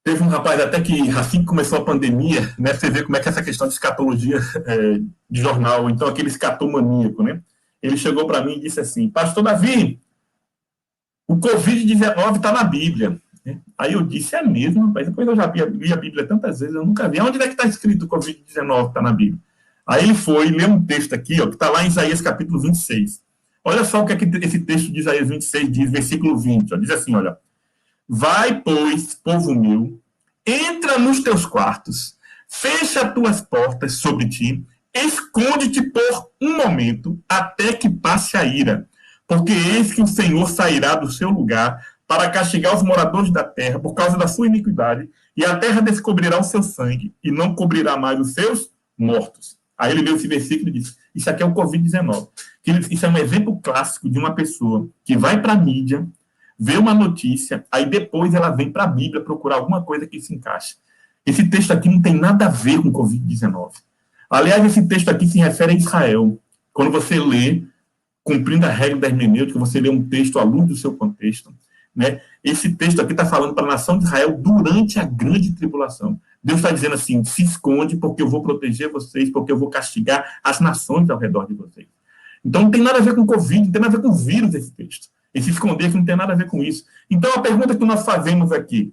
[SPEAKER 1] Teve um rapaz até que, assim que começou a pandemia, né, você vê como é que essa questão de escatologia de jornal, então aquele escatomaníaco, né? Ele chegou para mim e disse assim, pastor Davi, o Covid-19 está na Bíblia. Aí eu disse, é mesmo, rapaz? Depois eu já li a Bíblia tantas vezes, eu nunca vi. Onde é que está escrito o Covid-19 está na Bíblia? Aí ele foi ler um texto aqui, ó, que está lá em Isaías capítulo 26. Olha só o que é que esse texto de Isaías 26 diz, versículo 20. Ó, diz assim, olha. Vai, pois, povo meu, entra nos teus quartos, fecha as tuas portas sobre ti, esconde-te por um momento, até que passe a ira. Porque eis que o Senhor sairá do seu lugar para castigar os moradores da terra por causa da sua iniquidade, e a terra descobrirá o seu sangue, e não cobrirá mais os seus mortos. Aí ele veio esse versículo e disse, isso aqui é o Covid-19. Isso é um exemplo clássico de uma pessoa que vai para a mídia, vê uma notícia, aí depois ela vem para a Bíblia procurar alguma coisa que se encaixe. Esse texto aqui não tem nada a ver com Covid-19. Aliás, esse texto aqui se refere a Israel. Quando você lê, cumprindo a regra da hermenêutica, você lê um texto à luz do seu contexto, né? Esse texto aqui está falando para a nação de Israel durante a grande tribulação. Deus está dizendo assim, se esconde porque eu vou proteger vocês, porque eu vou castigar as nações ao redor de vocês. Então não tem nada a ver com Covid, não tem nada a ver com vírus esse texto. Esse esconder que não tem nada a ver com isso. Então a pergunta que nós fazemos aqui,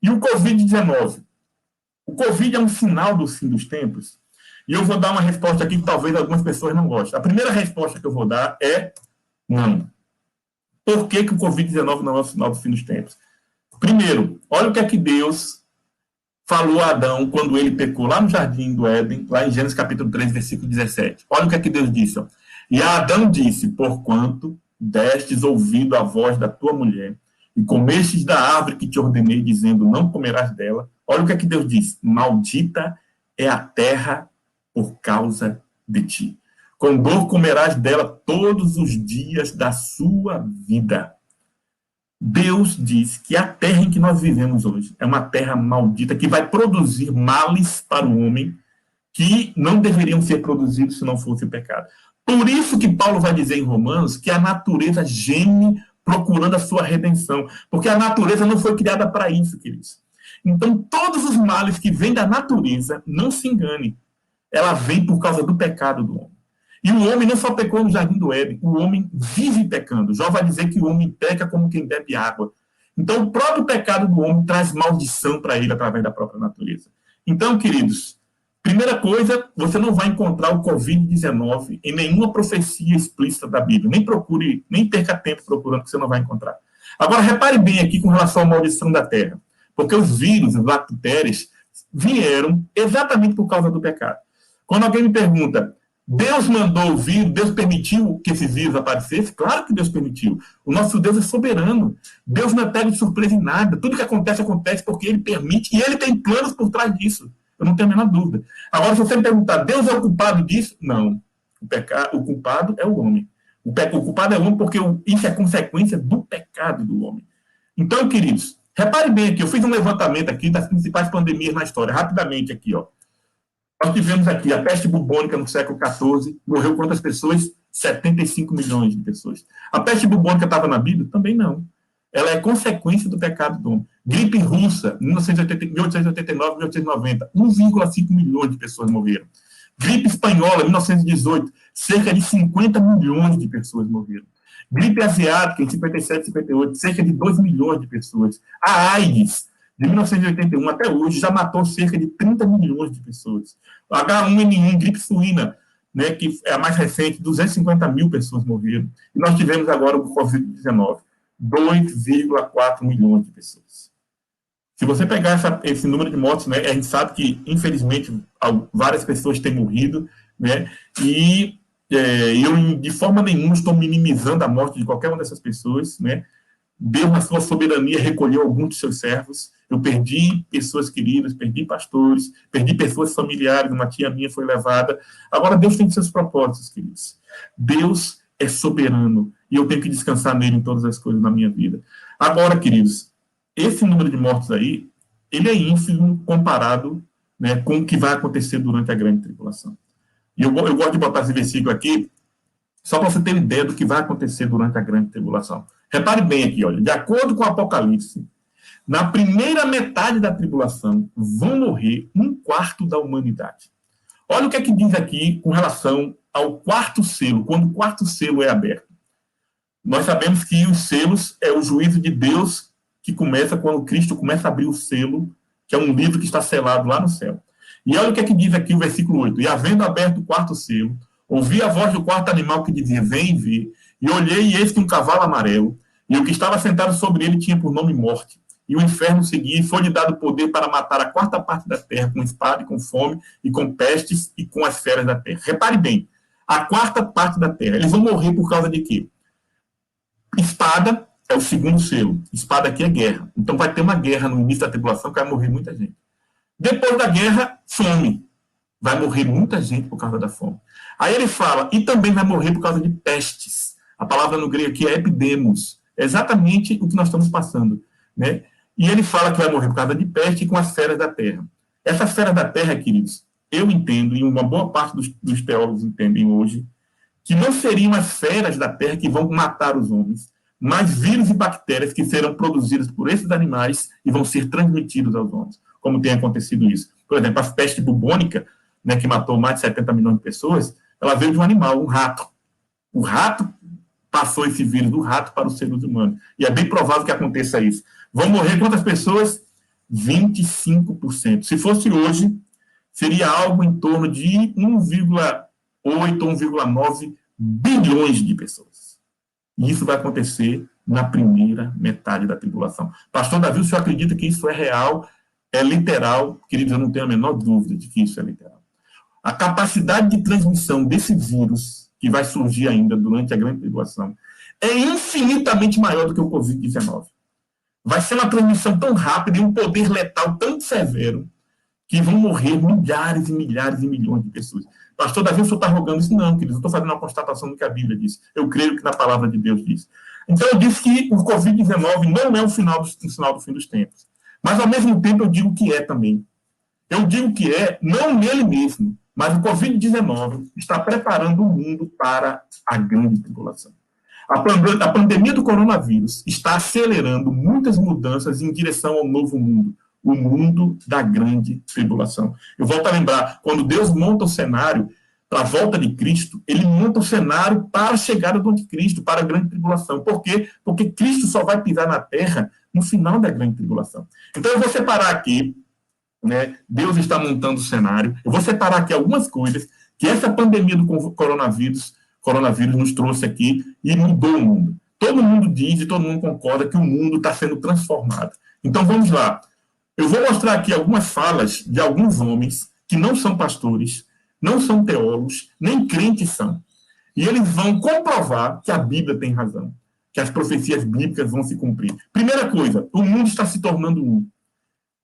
[SPEAKER 1] e o Covid-19? O Covid é um sinal do fim dos tempos? E eu vou dar uma resposta aqui que talvez algumas pessoas não gostem. A primeira resposta que eu vou dar é não. Por que o Covid-19 não é o sinal do fim dos tempos? Primeiro, olha o que é que Deus falou a Adão quando ele pecou lá no Jardim do Éden, lá em Gênesis capítulo 3, versículo 17. Olha o que é que Deus disse. Ó. E a Adão disse, porquanto destes ouvido a voz da tua mulher e comestes da árvore que te ordenei, dizendo, não comerás dela. Olha o que é que Deus disse. Maldita é a terra por causa de ti. Com dor comerás dela todos os dias da sua vida. Deus diz que a terra em que nós vivemos hoje é uma terra maldita que vai produzir males para o homem que não deveriam ser produzidos se não fosse o pecado. Por isso que Paulo vai dizer em Romanos que a natureza geme procurando a sua redenção, porque a natureza não foi criada para isso, queridos. Então, todos os males que vêm da natureza, não se engane, ela vem por causa do pecado do homem. E o homem não só pecou no jardim do Éden, o homem vive pecando. Jó vai dizer que o homem peca como quem bebe água. Então, o próprio pecado do homem traz maldição para ele através da própria natureza. Então, queridos, primeira coisa, você não vai encontrar o Covid-19 em nenhuma profecia explícita da Bíblia. Nem procure, nem perca tempo procurando, que você não vai encontrar. Agora, repare bem aqui com relação à maldição da terra. Porque os vírus, as bactérias, vieram exatamente por causa do pecado. Quando alguém me pergunta, Deus mandou o vírus, Deus permitiu que esse vírus aparecesse? Claro que Deus permitiu. O nosso Deus é soberano. Deus não é pego de surpresa em nada. Tudo que acontece, acontece porque Ele permite e Ele tem planos por trás disso. Eu não tenho a menor dúvida. Agora, se você me perguntar, Deus é o culpado disso? Não. O culpado é o homem. O culpado é o homem porque isso é consequência do pecado do homem. Então, queridos, repare bem aqui, eu fiz um levantamento aqui das principais pandemias na história, rapidamente aqui, ó. Nós tivemos aqui a peste bubônica no século XIV, morreu quantas pessoas? 75 milhões de pessoas. A peste bubônica estava na Bíblia? Também não. Ela é consequência do pecado do homem. Gripe russa, 1889, 1890, 1,5 milhões de pessoas morreram. Gripe espanhola, 1918, cerca de 50 milhões de pessoas morreram. Gripe asiática, em 57, 58, cerca de 2 milhões de pessoas. A AIDS, de 1981 até hoje, já matou cerca de 30 milhões de pessoas. H1N1, gripe suína, né, que é a mais recente, 250 mil pessoas morreram. E nós tivemos agora o Covid-19, 2,4 milhões de pessoas. Se você pegar esse número de mortes, né, a gente sabe que, infelizmente, várias pessoas têm morrido, né, e eu, de forma nenhuma, estou minimizando a morte de qualquer uma dessas pessoas, né. Deus, na sua soberania, recolheu alguns de seus servos. Eu perdi pessoas queridas, perdi pastores, perdi pessoas familiares, uma tia minha foi levada. Agora, Deus tem seus propósitos, queridos. Deus é soberano e eu tenho que descansar nele em todas as coisas na minha vida. Agora, queridos, esse número de mortos aí, ele é ínfimo comparado, né, com o que vai acontecer durante a grande tribulação. E eu gosto de botar esse versículo aqui só para você ter ideia do que vai acontecer durante a grande tribulação. Repare bem aqui, olha, de acordo com o Apocalipse, na primeira metade da tribulação vão morrer 1/4 da humanidade. Olha o que é que diz aqui com relação ao quarto selo, quando o quarto selo é aberto. Nós sabemos que os selos é o juízo de Deus que começa quando Cristo começa a abrir o selo, que é um livro que está selado lá no céu. E olha o que é que diz aqui o versículo 8. E havendo aberto o quarto selo, ouvi a voz do quarto animal que dizia, vem ver, e olhei e eis que um cavalo amarelo, e o que estava sentado sobre ele tinha por nome morte. E o inferno seguia, e foi-lhe dado poder para matar a quarta parte da terra, com espada e com fome, e com pestes, e com as feras da terra. Repare bem, a quarta parte da terra, eles vão morrer por causa de quê? Espada é o segundo selo. Espada aqui é guerra. Então vai ter uma guerra no início da tribulação, que vai morrer muita gente. Depois da guerra, fome. Vai morrer muita gente por causa da fome. Aí ele fala, e também vai morrer por causa de pestes. A palavra no grego aqui é epidemos. É exatamente o que nós estamos passando, né? E ele fala que vai morrer por causa de peste e com as feras da terra. Essas feras da terra, queridos, eu entendo, e uma boa parte dos teólogos entendem hoje, que não seriam as feras da terra que vão matar os homens, mas vírus e bactérias que serão produzidos por esses animais e vão ser transmitidos aos homens, como tem acontecido isso. Por exemplo, a peste bubônica, né, que matou mais de 70 milhões de pessoas, ela veio de um animal, um rato. O rato passou esse vírus do rato para os seres humanos. E é bem provável que aconteça isso. Vão morrer quantas pessoas? 25%. Se fosse hoje, seria algo em torno de 1,8 ou 1,9 bilhões de pessoas. E isso vai acontecer na primeira metade da tribulação. Pastor Davi, o senhor acredita que isso é real, é literal? Queridos, eu não tenho a menor dúvida de que isso é literal. A capacidade de transmissão desse vírus, que vai surgir ainda durante a grande tribulação, é infinitamente maior do que o Covid-19. Vai ser uma transmissão tão rápida e um poder letal tão severo que vão morrer milhares e milhares e milhões de pessoas. Pastor Davi, o senhor está rogando isso? Não, queridos, eu estou fazendo uma constatação do que a Bíblia diz. Eu creio que na palavra de Deus diz. Então, eu disse que o Covid-19 não é o final do fim dos tempos. Mas, ao mesmo tempo, eu digo que é também. Eu digo que é, não nele mesmo, mas o Covid-19 está preparando o mundo para a grande tribulação. A pandemia do coronavírus está acelerando muitas mudanças em direção ao novo mundo, o mundo da grande tribulação. Eu volto a lembrar, quando Deus monta o cenário para a volta de Cristo, ele monta o cenário para a chegada do anticristo, para a grande tribulação. Por quê? Porque Cristo só vai pisar na terra no final da grande tribulação. Então, eu vou separar aqui, né? Deus está montando o cenário. Eu vou separar aqui algumas coisas que essa pandemia do coronavírus nos trouxe aqui e mudou o mundo. Todo mundo diz e todo mundo concorda que o mundo está sendo transformado. Então, vamos lá. Eu vou mostrar aqui algumas falas de alguns homens que não são pastores, não são teólogos, nem crentes são. E eles vão comprovar que a Bíblia tem razão, que as profecias bíblicas vão se cumprir. Primeira coisa, o mundo está se tornando um.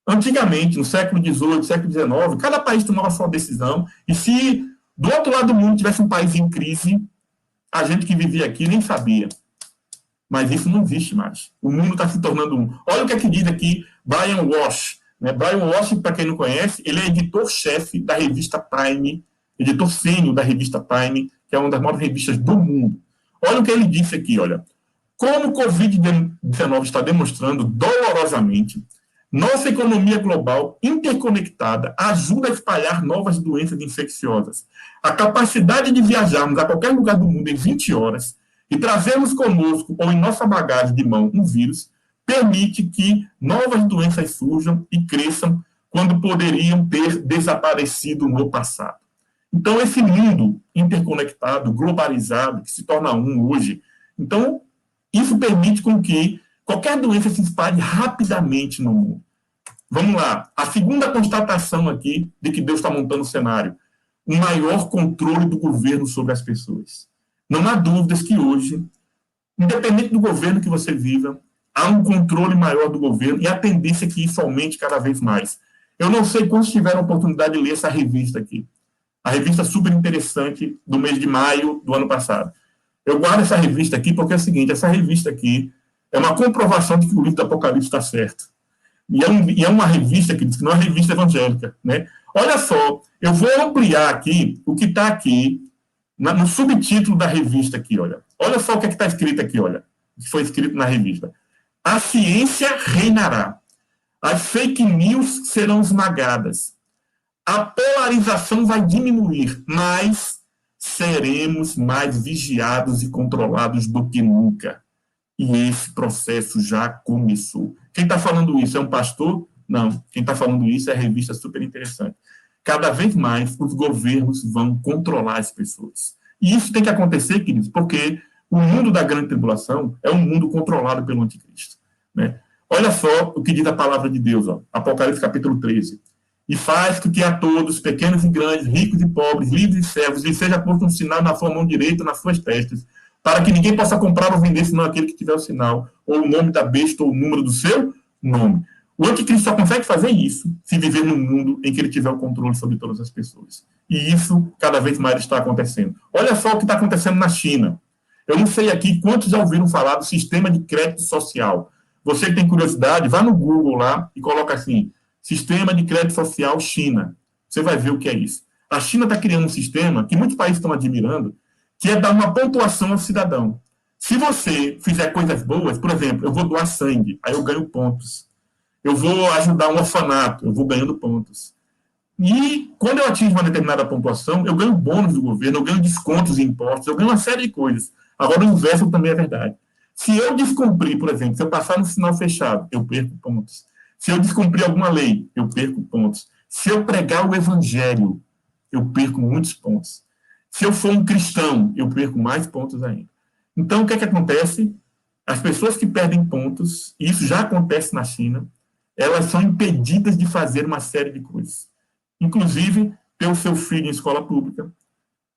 [SPEAKER 1] Antigamente, no século XVIII, século XIX, cada país tomava sua decisão, e se do outro lado do mundo tivesse um país em crise, a gente que vivia aqui nem sabia. Mas isso não existe mais. O mundo está se tornando um. Olha o que é que diz aqui Brian Walsh. Né? Brian Walsh, para quem não conhece, ele é editor-chefe da revista Time, editor sênior da revista Time, que é uma das maiores revistas do mundo. Olha o que ele disse aqui, olha. Como o Covid-19 está demonstrando dolorosamente, nossa economia global interconectada ajuda a espalhar novas doenças infecciosas. A capacidade de viajarmos a qualquer lugar do mundo em 20 horas e trazermos conosco ou em nossa bagagem de mão um vírus permite que novas doenças surjam e cresçam quando poderiam ter desaparecido no passado. Então, esse mundo interconectado, globalizado, que se torna um hoje, então, isso permite com que qualquer doença se espalhe rapidamente no mundo. Vamos lá. A segunda constatação aqui de que Deus está montando o cenário. Um maior controle do governo sobre as pessoas. Não há dúvidas que hoje, independente do governo que você viva, há um controle maior do governo e a tendência é que isso aumente cada vez mais. Eu não sei quantos tiveram a oportunidade de ler essa revista aqui. A revista super interessante do mês de maio do ano passado. Eu guardo essa revista aqui porque é o seguinte, essa revista aqui é uma comprovação de que o livro do Apocalipse está certo. E é uma revista que diz que não é uma revista evangélica. Né? Olha só, eu vou ampliar aqui o que está aqui no subtítulo da revista aqui, olha. Olha só o que está escrito aqui, olha. O que foi escrito na revista. A ciência reinará. As fake news serão esmagadas. A polarização vai diminuir, mas seremos mais vigiados e controlados do que nunca. E esse processo já começou. Quem está falando isso é um pastor? Não. Quem está falando isso é a revista super interessante. Cada vez mais os governos vão controlar as pessoas. E isso tem que acontecer, queridos, porque o mundo da grande tribulação é um mundo controlado pelo anticristo. Né? Olha só o que diz a palavra de Deus, ó, Apocalipse capítulo 13. E faz com que a todos, pequenos e grandes, ricos e pobres, livres e servos, lhe seja posto um sinal na sua mão direita, nas suas testas, para que ninguém possa comprar ou vender, senão aquele que tiver o sinal, ou o nome da besta, ou o número do seu nome. O anticristo só consegue fazer isso se viver num mundo em que ele tiver o controle sobre todas as pessoas. E isso, cada vez mais, está acontecendo. Olha só o que está acontecendo na China. Eu não sei aqui quantos já ouviram falar do sistema de crédito social. Você que tem curiosidade, vá no Google lá e coloca assim, Sistema de Crédito Social China. Você vai ver o que é isso. A China está criando um sistema que muitos países estão admirando, que é dar uma pontuação ao cidadão. Se você fizer coisas boas, por exemplo, eu vou doar sangue, aí eu ganho pontos. Eu vou ajudar um orfanato, eu vou ganhando pontos. E quando eu atingo uma determinada pontuação, eu ganho bônus do governo, eu ganho descontos em impostos, eu ganho uma série de coisas. Agora, o inverso também é verdade. Se eu descumprir, por exemplo, se eu passar no sinal fechado, eu perco pontos. Se eu descumprir alguma lei, eu perco pontos. Se eu pregar o evangelho, eu perco muitos pontos. Se eu for um cristão, eu perco mais pontos ainda. Então, o que é que acontece? As pessoas que perdem pontos, e isso já acontece na China, elas são impedidas de fazer uma série de coisas. Inclusive, ter o seu filho em escola pública,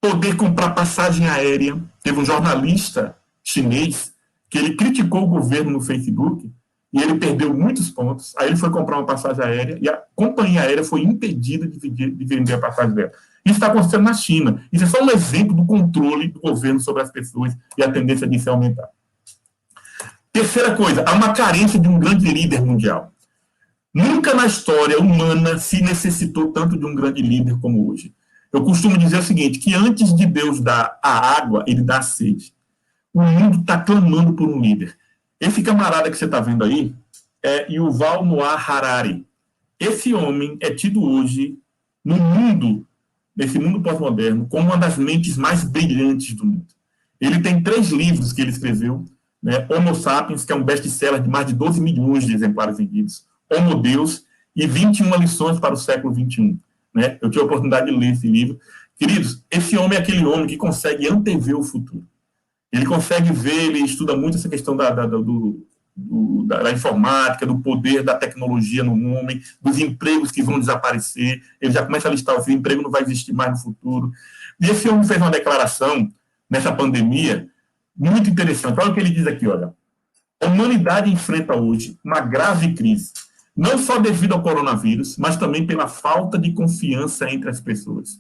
[SPEAKER 1] poder comprar passagem aérea. Teve um jornalista chinês que ele criticou o governo no Facebook e ele perdeu muitos pontos. Aí ele foi comprar uma passagem aérea e a companhia aérea foi impedida de vender a passagem dela. Isso está acontecendo na China. Isso é só um exemplo do controle do governo sobre as pessoas e a tendência disso é aumentar. Terceira coisa, há uma carência de um grande líder mundial. Nunca na história humana se necessitou tanto de um grande líder como hoje. Eu costumo dizer o seguinte, que antes de Deus dar a água, ele dá a sede. O mundo está clamando por um líder. Esse camarada que você está vendo aí é Yuval Noah Harari. Esse homem é tido hoje, no mundo, nesse mundo pós-moderno, como uma das mentes mais brilhantes do mundo. Ele tem 3 livros que ele escreveu, né? Homo Sapiens, que é um best-seller de mais de 12 milhões de exemplares vendidos, Homo Deus e 21 lições para o século XXI. Né? Eu tive a oportunidade de ler esse livro. Queridos, esse homem é aquele homem que consegue antever o futuro. Ele consegue ver, ele estuda muito essa questão da informática, do poder da tecnologia no homem, dos empregos que vão desaparecer. Ele já começa a listar, o emprego não vai existir mais no futuro. E esse homem fez uma declaração nessa pandemia muito interessante. Olha o que ele diz aqui, olha. A humanidade enfrenta hoje uma grave crise, não só devido ao coronavírus, mas também pela falta de confiança entre as pessoas.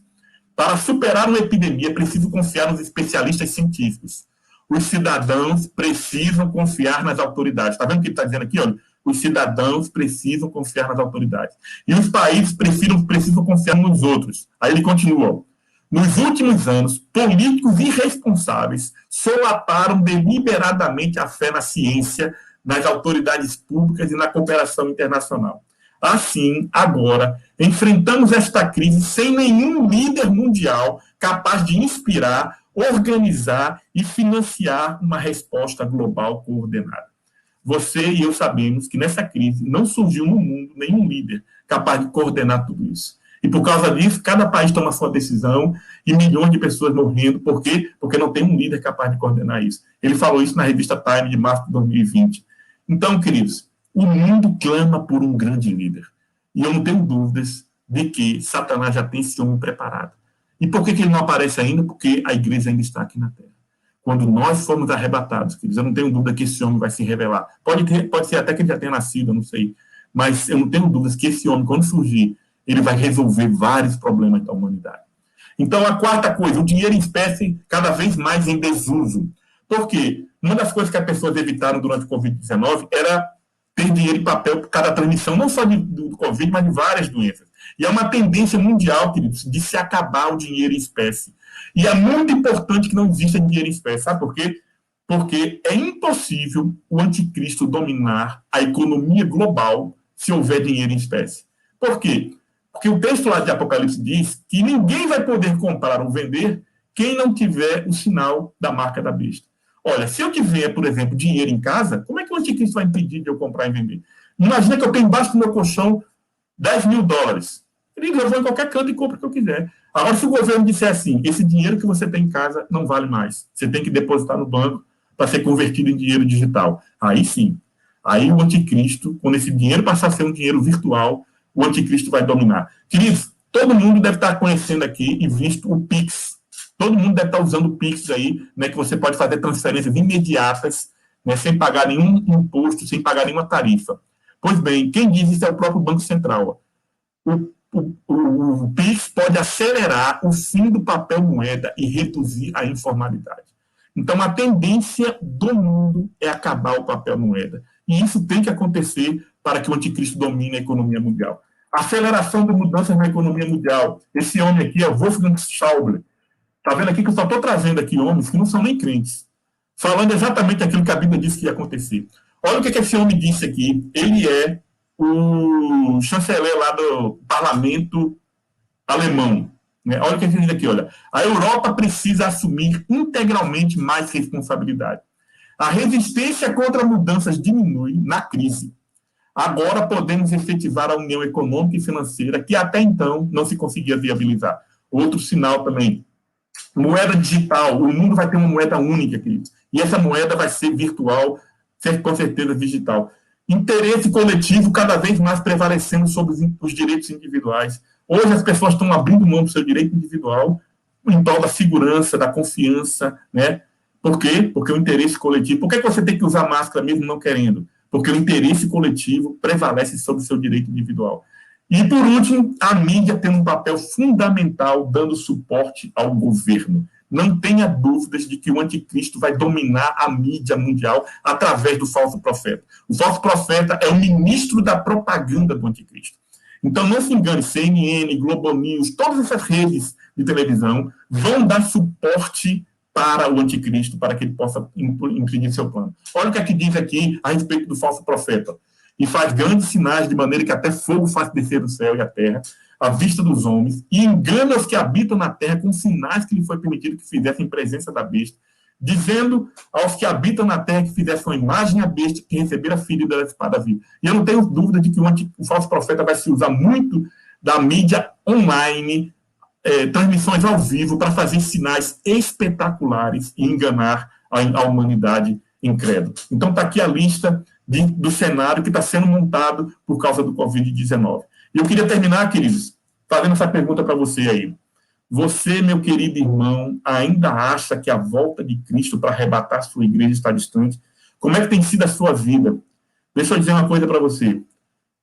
[SPEAKER 1] Para superar uma epidemia, é preciso confiar nos especialistas científicos. Os cidadãos precisam confiar nas autoridades. Está vendo o que ele está dizendo aqui? Olha, os cidadãos precisam confiar nas autoridades. E os países precisam confiar nos outros. Aí ele continua. Nos últimos anos, políticos irresponsáveis solaparam deliberadamente a fé na ciência, nas autoridades públicas e na cooperação internacional. Assim, agora, enfrentamos esta crise sem nenhum líder mundial capaz de inspirar, organizar e financiar uma resposta global coordenada. Você e eu sabemos que nessa crise não surgiu no mundo nenhum líder capaz de coordenar tudo isso. E por causa disso, cada país toma sua decisão e milhões de pessoas morrendo. Por quê? Porque não tem um líder capaz de coordenar isso. Ele falou isso na revista Time de março de 2020. Então, queridos, o mundo clama por um grande líder. E eu não tenho dúvidas de que Satanás já tem esse homem preparado. E por que ele não aparece ainda? Porque a igreja ainda está aqui na Terra. Quando nós formos arrebatados, queridos, eu não tenho dúvida que esse homem vai se revelar. Pode ser até que ele já tenha nascido, eu não sei. Mas eu não tenho dúvidas que esse homem, quando surgir, ele vai resolver vários problemas da humanidade. Então, a quarta coisa, o dinheiro em espécie cada vez mais em desuso. Por quê? Uma das coisas que as pessoas evitaram durante o Covid-19 era ter dinheiro em papel por cada transmissão, não só do Covid, mas de várias doenças. E é uma tendência mundial, queridos, de se acabar o dinheiro em espécie. E é muito importante que não exista dinheiro em espécie. Sabe por quê? Porque é impossível o anticristo dominar a economia global se houver dinheiro em espécie. Por quê? Porque o texto lá de Apocalipse diz que ninguém vai poder comprar ou vender quem não tiver o sinal da marca da besta. Olha, se eu tiver, por exemplo, dinheiro em casa, como é que o anticristo vai impedir de eu comprar e vender? Imagina que eu tenho embaixo do meu colchão $10.000. Eu vou em qualquer canto e compro o que eu quiser. Agora, se o governo disser assim, esse dinheiro que você tem em casa não vale mais, você tem que depositar no banco para ser convertido em dinheiro digital. Aí sim. Aí o anticristo, quando esse dinheiro passar a ser um dinheiro virtual, o anticristo vai dominar. Queridos, todo mundo deve estar conhecendo aqui e visto o Pix. Todo mundo deve estar usando o Pix aí, né, que você pode fazer transferências imediatas, né, sem pagar nenhum imposto, sem pagar nenhuma tarifa. Pois bem, quem diz isso é o próprio Banco Central. O Pix pode acelerar o fim do papel moeda e reduzir a informalidade. Então, a tendência do mundo é acabar o papel moeda. E isso tem que acontecer para que o anticristo domine a economia mundial. Aceleração de mudanças na economia mundial. Esse homem aqui é Wolfgang Schäuble. Está vendo aqui que eu só estou trazendo aqui homens que não são nem crentes, falando exatamente aquilo que a Bíblia disse que ia acontecer. Olha o que esse homem disse aqui. Ele é o chanceler lá do parlamento alemão. Né? Olha o que ele diz aqui. Olha. A Europa precisa assumir integralmente mais responsabilidade. A resistência contra mudanças diminui na crise. Agora podemos efetivar a união econômica e financeira que até então não se conseguia viabilizar. Outro sinal também. Moeda digital. O mundo vai ter uma moeda única, queridos. E essa moeda vai ser virtual, com certeza digital. Interesse coletivo cada vez mais prevalecendo sobre os direitos individuais. Hoje as pessoas estão abrindo mão do seu direito individual em prol da segurança, da confiança, né? Por quê? Porque o interesse coletivo... Por que você tem que usar máscara mesmo não querendo? Porque o interesse coletivo prevalece sobre o seu direito individual. E, por último, a mídia tem um papel fundamental dando suporte ao governo. não tenha dúvidas de que o anticristo vai dominar a mídia mundial através do falso profeta. O falso profeta é o ministro da propaganda do anticristo. Então, não se engane, CNN, Globo News, todas essas redes de televisão vão dar suporte para o anticristo, para que ele possa imprimir seu plano. Olha o que é que diz aqui a respeito do falso profeta. E faz grandes sinais, de maneira que até fogo faz descer do céu e a terra, à vista dos homens, e engana os que habitam na terra com sinais que lhe foi permitido que fizessem presença da besta, dizendo aos que habitam na terra que fizessem uma imagem à besta, que recebera a ferida da espada viva. E eu não tenho dúvida de que o falso profeta vai se usar muito da mídia online, transmissões ao vivo, para fazer sinais espetaculares e enganar a humanidade incrédula. Então, está aqui a lista do cenário que está sendo montado por causa do Covid-19. E eu queria terminar, queridos, fazendo essa pergunta para você aí. Você, meu querido irmão, ainda acha que a volta de Cristo para arrebatar sua igreja está distante? Como é que tem sido a sua vida? Deixa eu dizer uma coisa para você.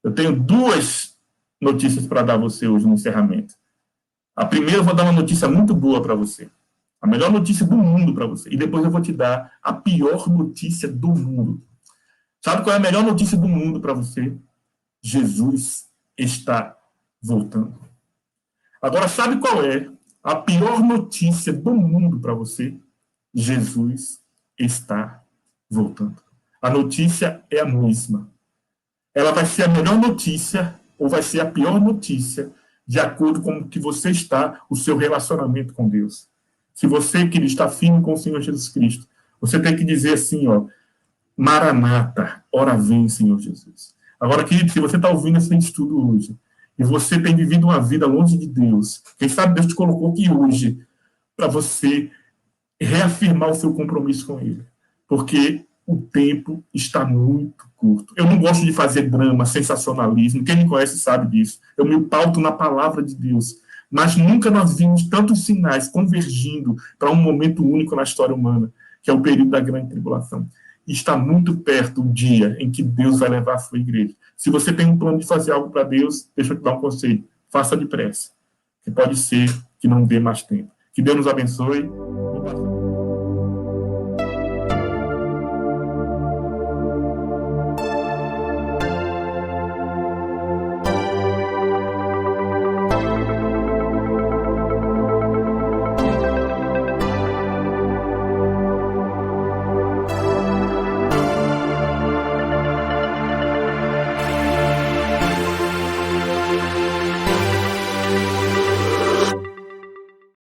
[SPEAKER 1] Eu tenho 2 notícias para dar a você hoje no encerramento. A primeira, eu vou dar uma notícia muito boa para você. A melhor notícia do mundo para você. E depois eu vou te dar a pior notícia do mundo. Sabe qual é a melhor notícia do mundo para você? Jesus está voltando. Agora, sabe qual é a pior notícia do mundo para você? Jesus está voltando. A notícia é a mesma. Ela vai ser a melhor notícia ou vai ser a pior notícia de acordo com o que você está, o seu relacionamento com Deus. Se você, querido, está firme com o Senhor Jesus Cristo, você tem que dizer assim, ó, Maranata, ora vem, Senhor Jesus. Agora, querido, se você está ouvindo esse estudo hoje, e você tem vivido uma vida longe de Deus, quem sabe Deus te colocou aqui hoje para você reafirmar o seu compromisso com Ele. Porque o tempo está muito curto. Eu não gosto de fazer drama, sensacionalismo. Quem me conhece sabe disso. Eu me pauto na palavra de Deus. Mas nunca nós vimos tantos sinais convergindo para um momento único na história humana, que é o período da grande tribulação. E está muito perto o dia em que Deus vai levar a sua igreja. Se você tem um plano de fazer algo para Deus, deixa eu te dar um conselho. Faça depressa. Que pode ser que não dê mais tempo. Que Deus nos abençoe.